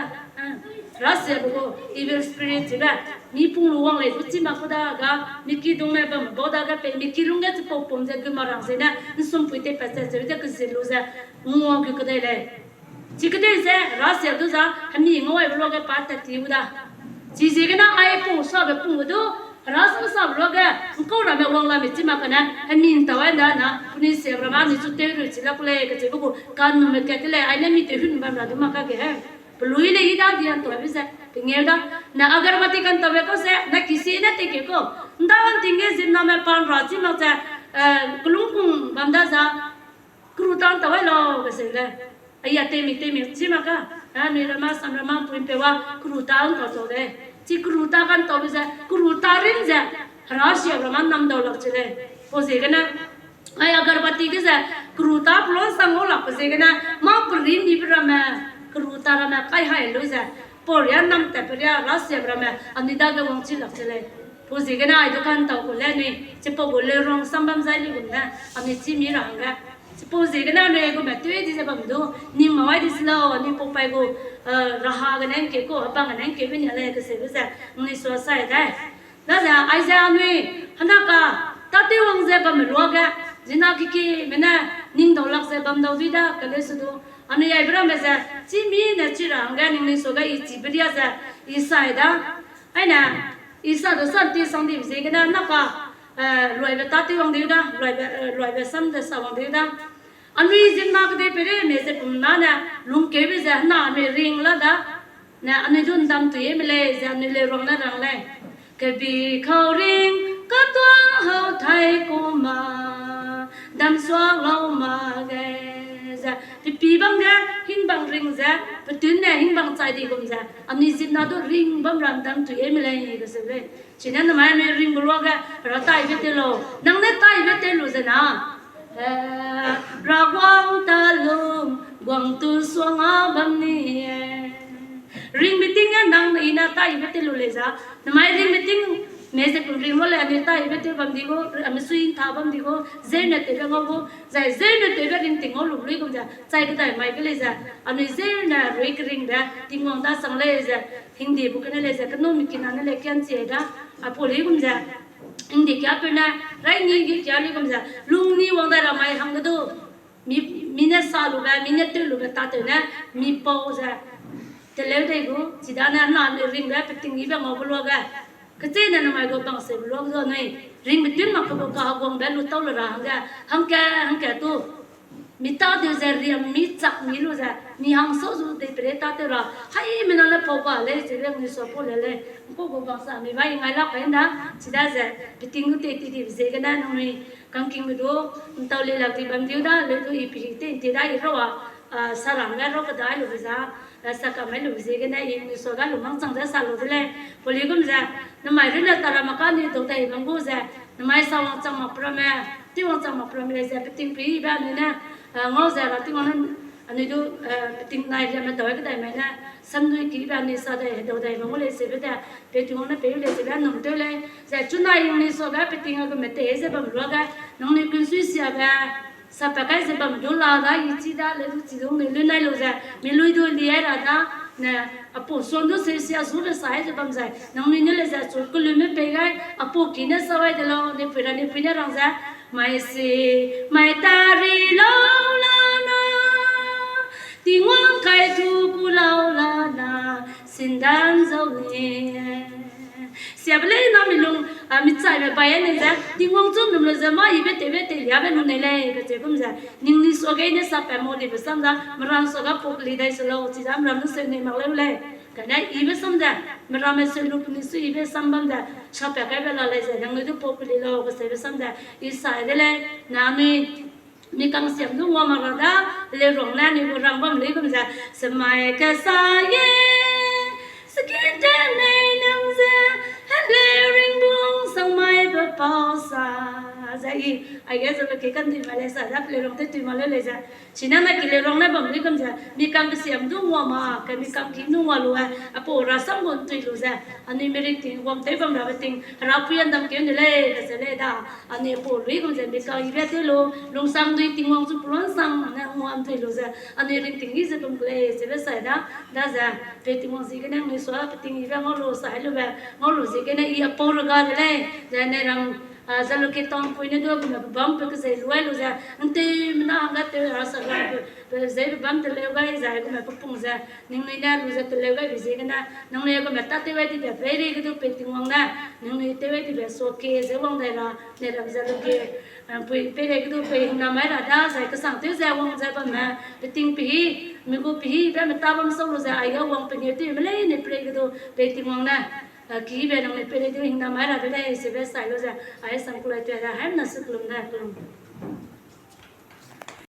rasa buku evil spirit juga mi pung luang le kuci makuda ga miki dong me bam boda ga pe miki lunga tu pom ja gumarang se na nsum puite pasa se ja ku se luza ngo ku kadai le ji kadai se rasa du za hami ngoi blo ga pa ta ti uda ji ji ga na ai pung sa be pung du rasa sa blo ga ko ra me wang la me ti ma kana hami ta wa da na puni se ra ma ni su te ru ji la kule ga ji buku kan me ka le ai na mi te hun ba na du ma ka ge hai pelui le ida dia to bisa tinggal dah na agarbati kan to ko se na kisi na te ke ko ndawan tinggal zin na me pan raji ma cha kulung bamda za krutan to lo ke se le aya te mi chi ma ka ni rama samrama puin pe wa krutan to de chi kruta kan to bisa kruta rin ja rashi raman nam do lak chile po se kana ay agarbati ke se kruta plon sango lak se kana ma prin ni brama kruta rama kai hai lo za por ya nam ta per ya rasya brama anida ga wang chi lak chele po ji ga na ai dokan ta ko le ni che po go le rong sambam zai li gun na ami chi mi rang ga che po ji ga na ne go ma tue ji se bam do ni ma wai di slo ni po pai go raha ga nen ke ko pa ga nen ke bin ya le ke se lo za ni so sai dai na za ai za ni hana ka ta ti wang ze bam lo ga jina ki me na ning do lak se bam do di da ka le su do ane ai bram besa chimi na chirang ga ning so ga I chibriya sa isai da ai na isa do san ti sang di se ga na ka loi ba ta ti wang de da loi ba sam da sa wang de da ane jin ma ka de pere me se pum na na lung ke be za na me ring la da na ane dun dam tu ye me le za ne le rong na rang le ke bi khau ring ka tuang hau thai ko ma dam swang lo ma ge pi bang ga hin bang ring za patun ne hin bang chai di gum za amni zin na do ring bam ram dam tu emle ga se le china na mai me ring blo ga ra tai ve te lo nang ne tai ve te lo za na ra quang ta lum quang tu suang a bam ni ring meeting ga nang ina tai ve te lo le za na mai ring meeting me se kun ring le ani tai ve te bam di go am suin tha bam di go zen na te ga go zai zen na te ga ring ting lo lui go ja chai ka dai mai ke le ja ani zen na rui ka ring da ting ngong da sang le ja hindi bu ka le ja ka no mi ki na le kyan che da a po le gum ja hindi kya pe na rai ni gi kya le gum ja lung ni wang da ra mai hang ga do mi na sa lu ga mi na te lu ga ta te na mi po ja te le dai go chi da na na le ring da pe ting ni ba ngo lo ga cái trên này mày có bằng sợi lúa rồi này riêng một tiếng mà có cả quần bé lúa tàu là hàng cái tu mi ta điều gì riêng mi chặt mi lúa ra mi hàng số dù để bể ta tiêu ra hay mình nói là phổ quát lấy chỉ riêng người số phổ lấy có bằng sợi mi vay ngay là cái đó chỉ đã giờ bị tiếng của tết thì gì cái đó nó mi càng kinh mình đó tàu lấy là thì bằng điều đó lấy tôi bị tết thì đã rồi sarang ga ro ka dai lu za sa ka mai lu ze ga na yin so ga lu mang chang da sa lu le poli gum za na mai ri la tara ma ka ni to tai bang go za na mai sa wang chang ma pra me ti wang chang ma pra me za piting pi ba ni na ngo za la ti ngon อันนี้ดูติงนายจะมาต่อยก็ได้ไหมนะสันด้วยกี่แบบนี้ซะได้เดี๋ยวได้บางวันเลยเสียไปแต่ไปถึงวันนั้นไปเลยเสียแบบหนุ่มตัวเลยแต่จุดนายยังนี่สอบแบบไปติงก็ไม่เตะเสียแบบรัวกันน้องนี่คุณสุเสียแบบสับไปกันเสียแบบดูลาได้ยี่สิบได้เลยดูจีดงนี่ลุยนายรู้จักมีลุยดูเลี้ยระดับเนี่ยปู่ส่วนดูเสียสุดสายจะแบบใจน้องนี่เนี่ยเลยจะสุดก็ลุยไม่ไปกันปู่กินเนี่ยสบายเดี๋ยวเนี่ยไปเนี่ยไปเนี่ยรังใจไม่เสียไม่ตารีลาลานาที่ว่างใครทุกข์เราละนาสินดันเจ้าเนี่ยเสียไปเลยน้องมีลุงมีใจแบบไปเนี่ยจ้ะที่ว่างจุ่มนุ่มเลยจะมาอีเวทเลี้ยบนุ่มเนี่ยเลยก็จะก็มันจะนิ่งนิ่งสกายเนี่ยสับไปหมดเลยไปซ้ำจ้ะมันรังสกัดปุ๊บลีได้สโลว์จีจ้ะมันรังนุ่งเส้นเนี่ยมาเลยกันได้อีเวทซ้ำจ้ะมันรังไม่เส้นลูกนี่สุอีเวทซ้ำบ้างจ้ะชอบไปกันเวลาเลยจ้ะยังไม่ดูปุ๊บลีโลก็เสียไปซ้ำจ้ะอีสายได้เลยน้ำมีกังเสียงดูว่ามาระดับเลยร้องนั่นนี่ก็ร้องบ้างเลยก็มันจะสมัยกษัตริย์สกินเจนในน้ำจะฮัลโหลริงบุ้งสมัยแบบภาษาใจไอ้แกจะเลยกันที่มาเลยสัตว์รับเลยร้องที่มาเลยจ้ะชินันนักเลยร้องนั่นบ้างเลยก็มันจะมีกังเสียงดูว่ามาแกมีกังกินดูว่ารู้อ่ะอ่ะพอรัศมีตุยรู้จ้ะอันนี้ไม่ได้ทิ้งความเต็มแบบทิ้งเราเพียงดำเกินเลยก็จะเลยด่าอันนี้พอรู้ก็จะมีกังอีเวนต์ลงสั่งด้วยทิ้งวางจุดปล้นสั่งนะความตุยรู้จ้ะอันนี้เรื่องทิ้งที่จะเป็นเลยจะเป็นใส่ด่าจ้ะไปทิ้งวางสิ่งนั้นไม่สวยไปทิ้งอีเวนต์งอรู้ใส่เลยแบบงอรู้สิ่งนั้นอีพอรู้กันเลยจะในรังJalukie tong punya dua punya bam pergi saya luar lu saya nanti mana angkat tu rasa lah saya bam terlewat saya aku macam pung saya ning ni dah lu saya terlewat bisa kena nang ni aku macam tak terlewat dia very gitu penting wang dah nang ni terlewat dia soke saya wang dah lah ni dah Jalukie pergi gitu pergi nama ada saya kesang tu saya wang saya bam penting pergi minggu pergi dah macam bam selalu saya ayah wang pergi tu malay ni pergi gitu penting wang dah kỹ về nông nghiệp về đây hình nào máy là về đây sẽ về xài luôn rồi ai sang kulai tu là hết là sức luôn đây luôn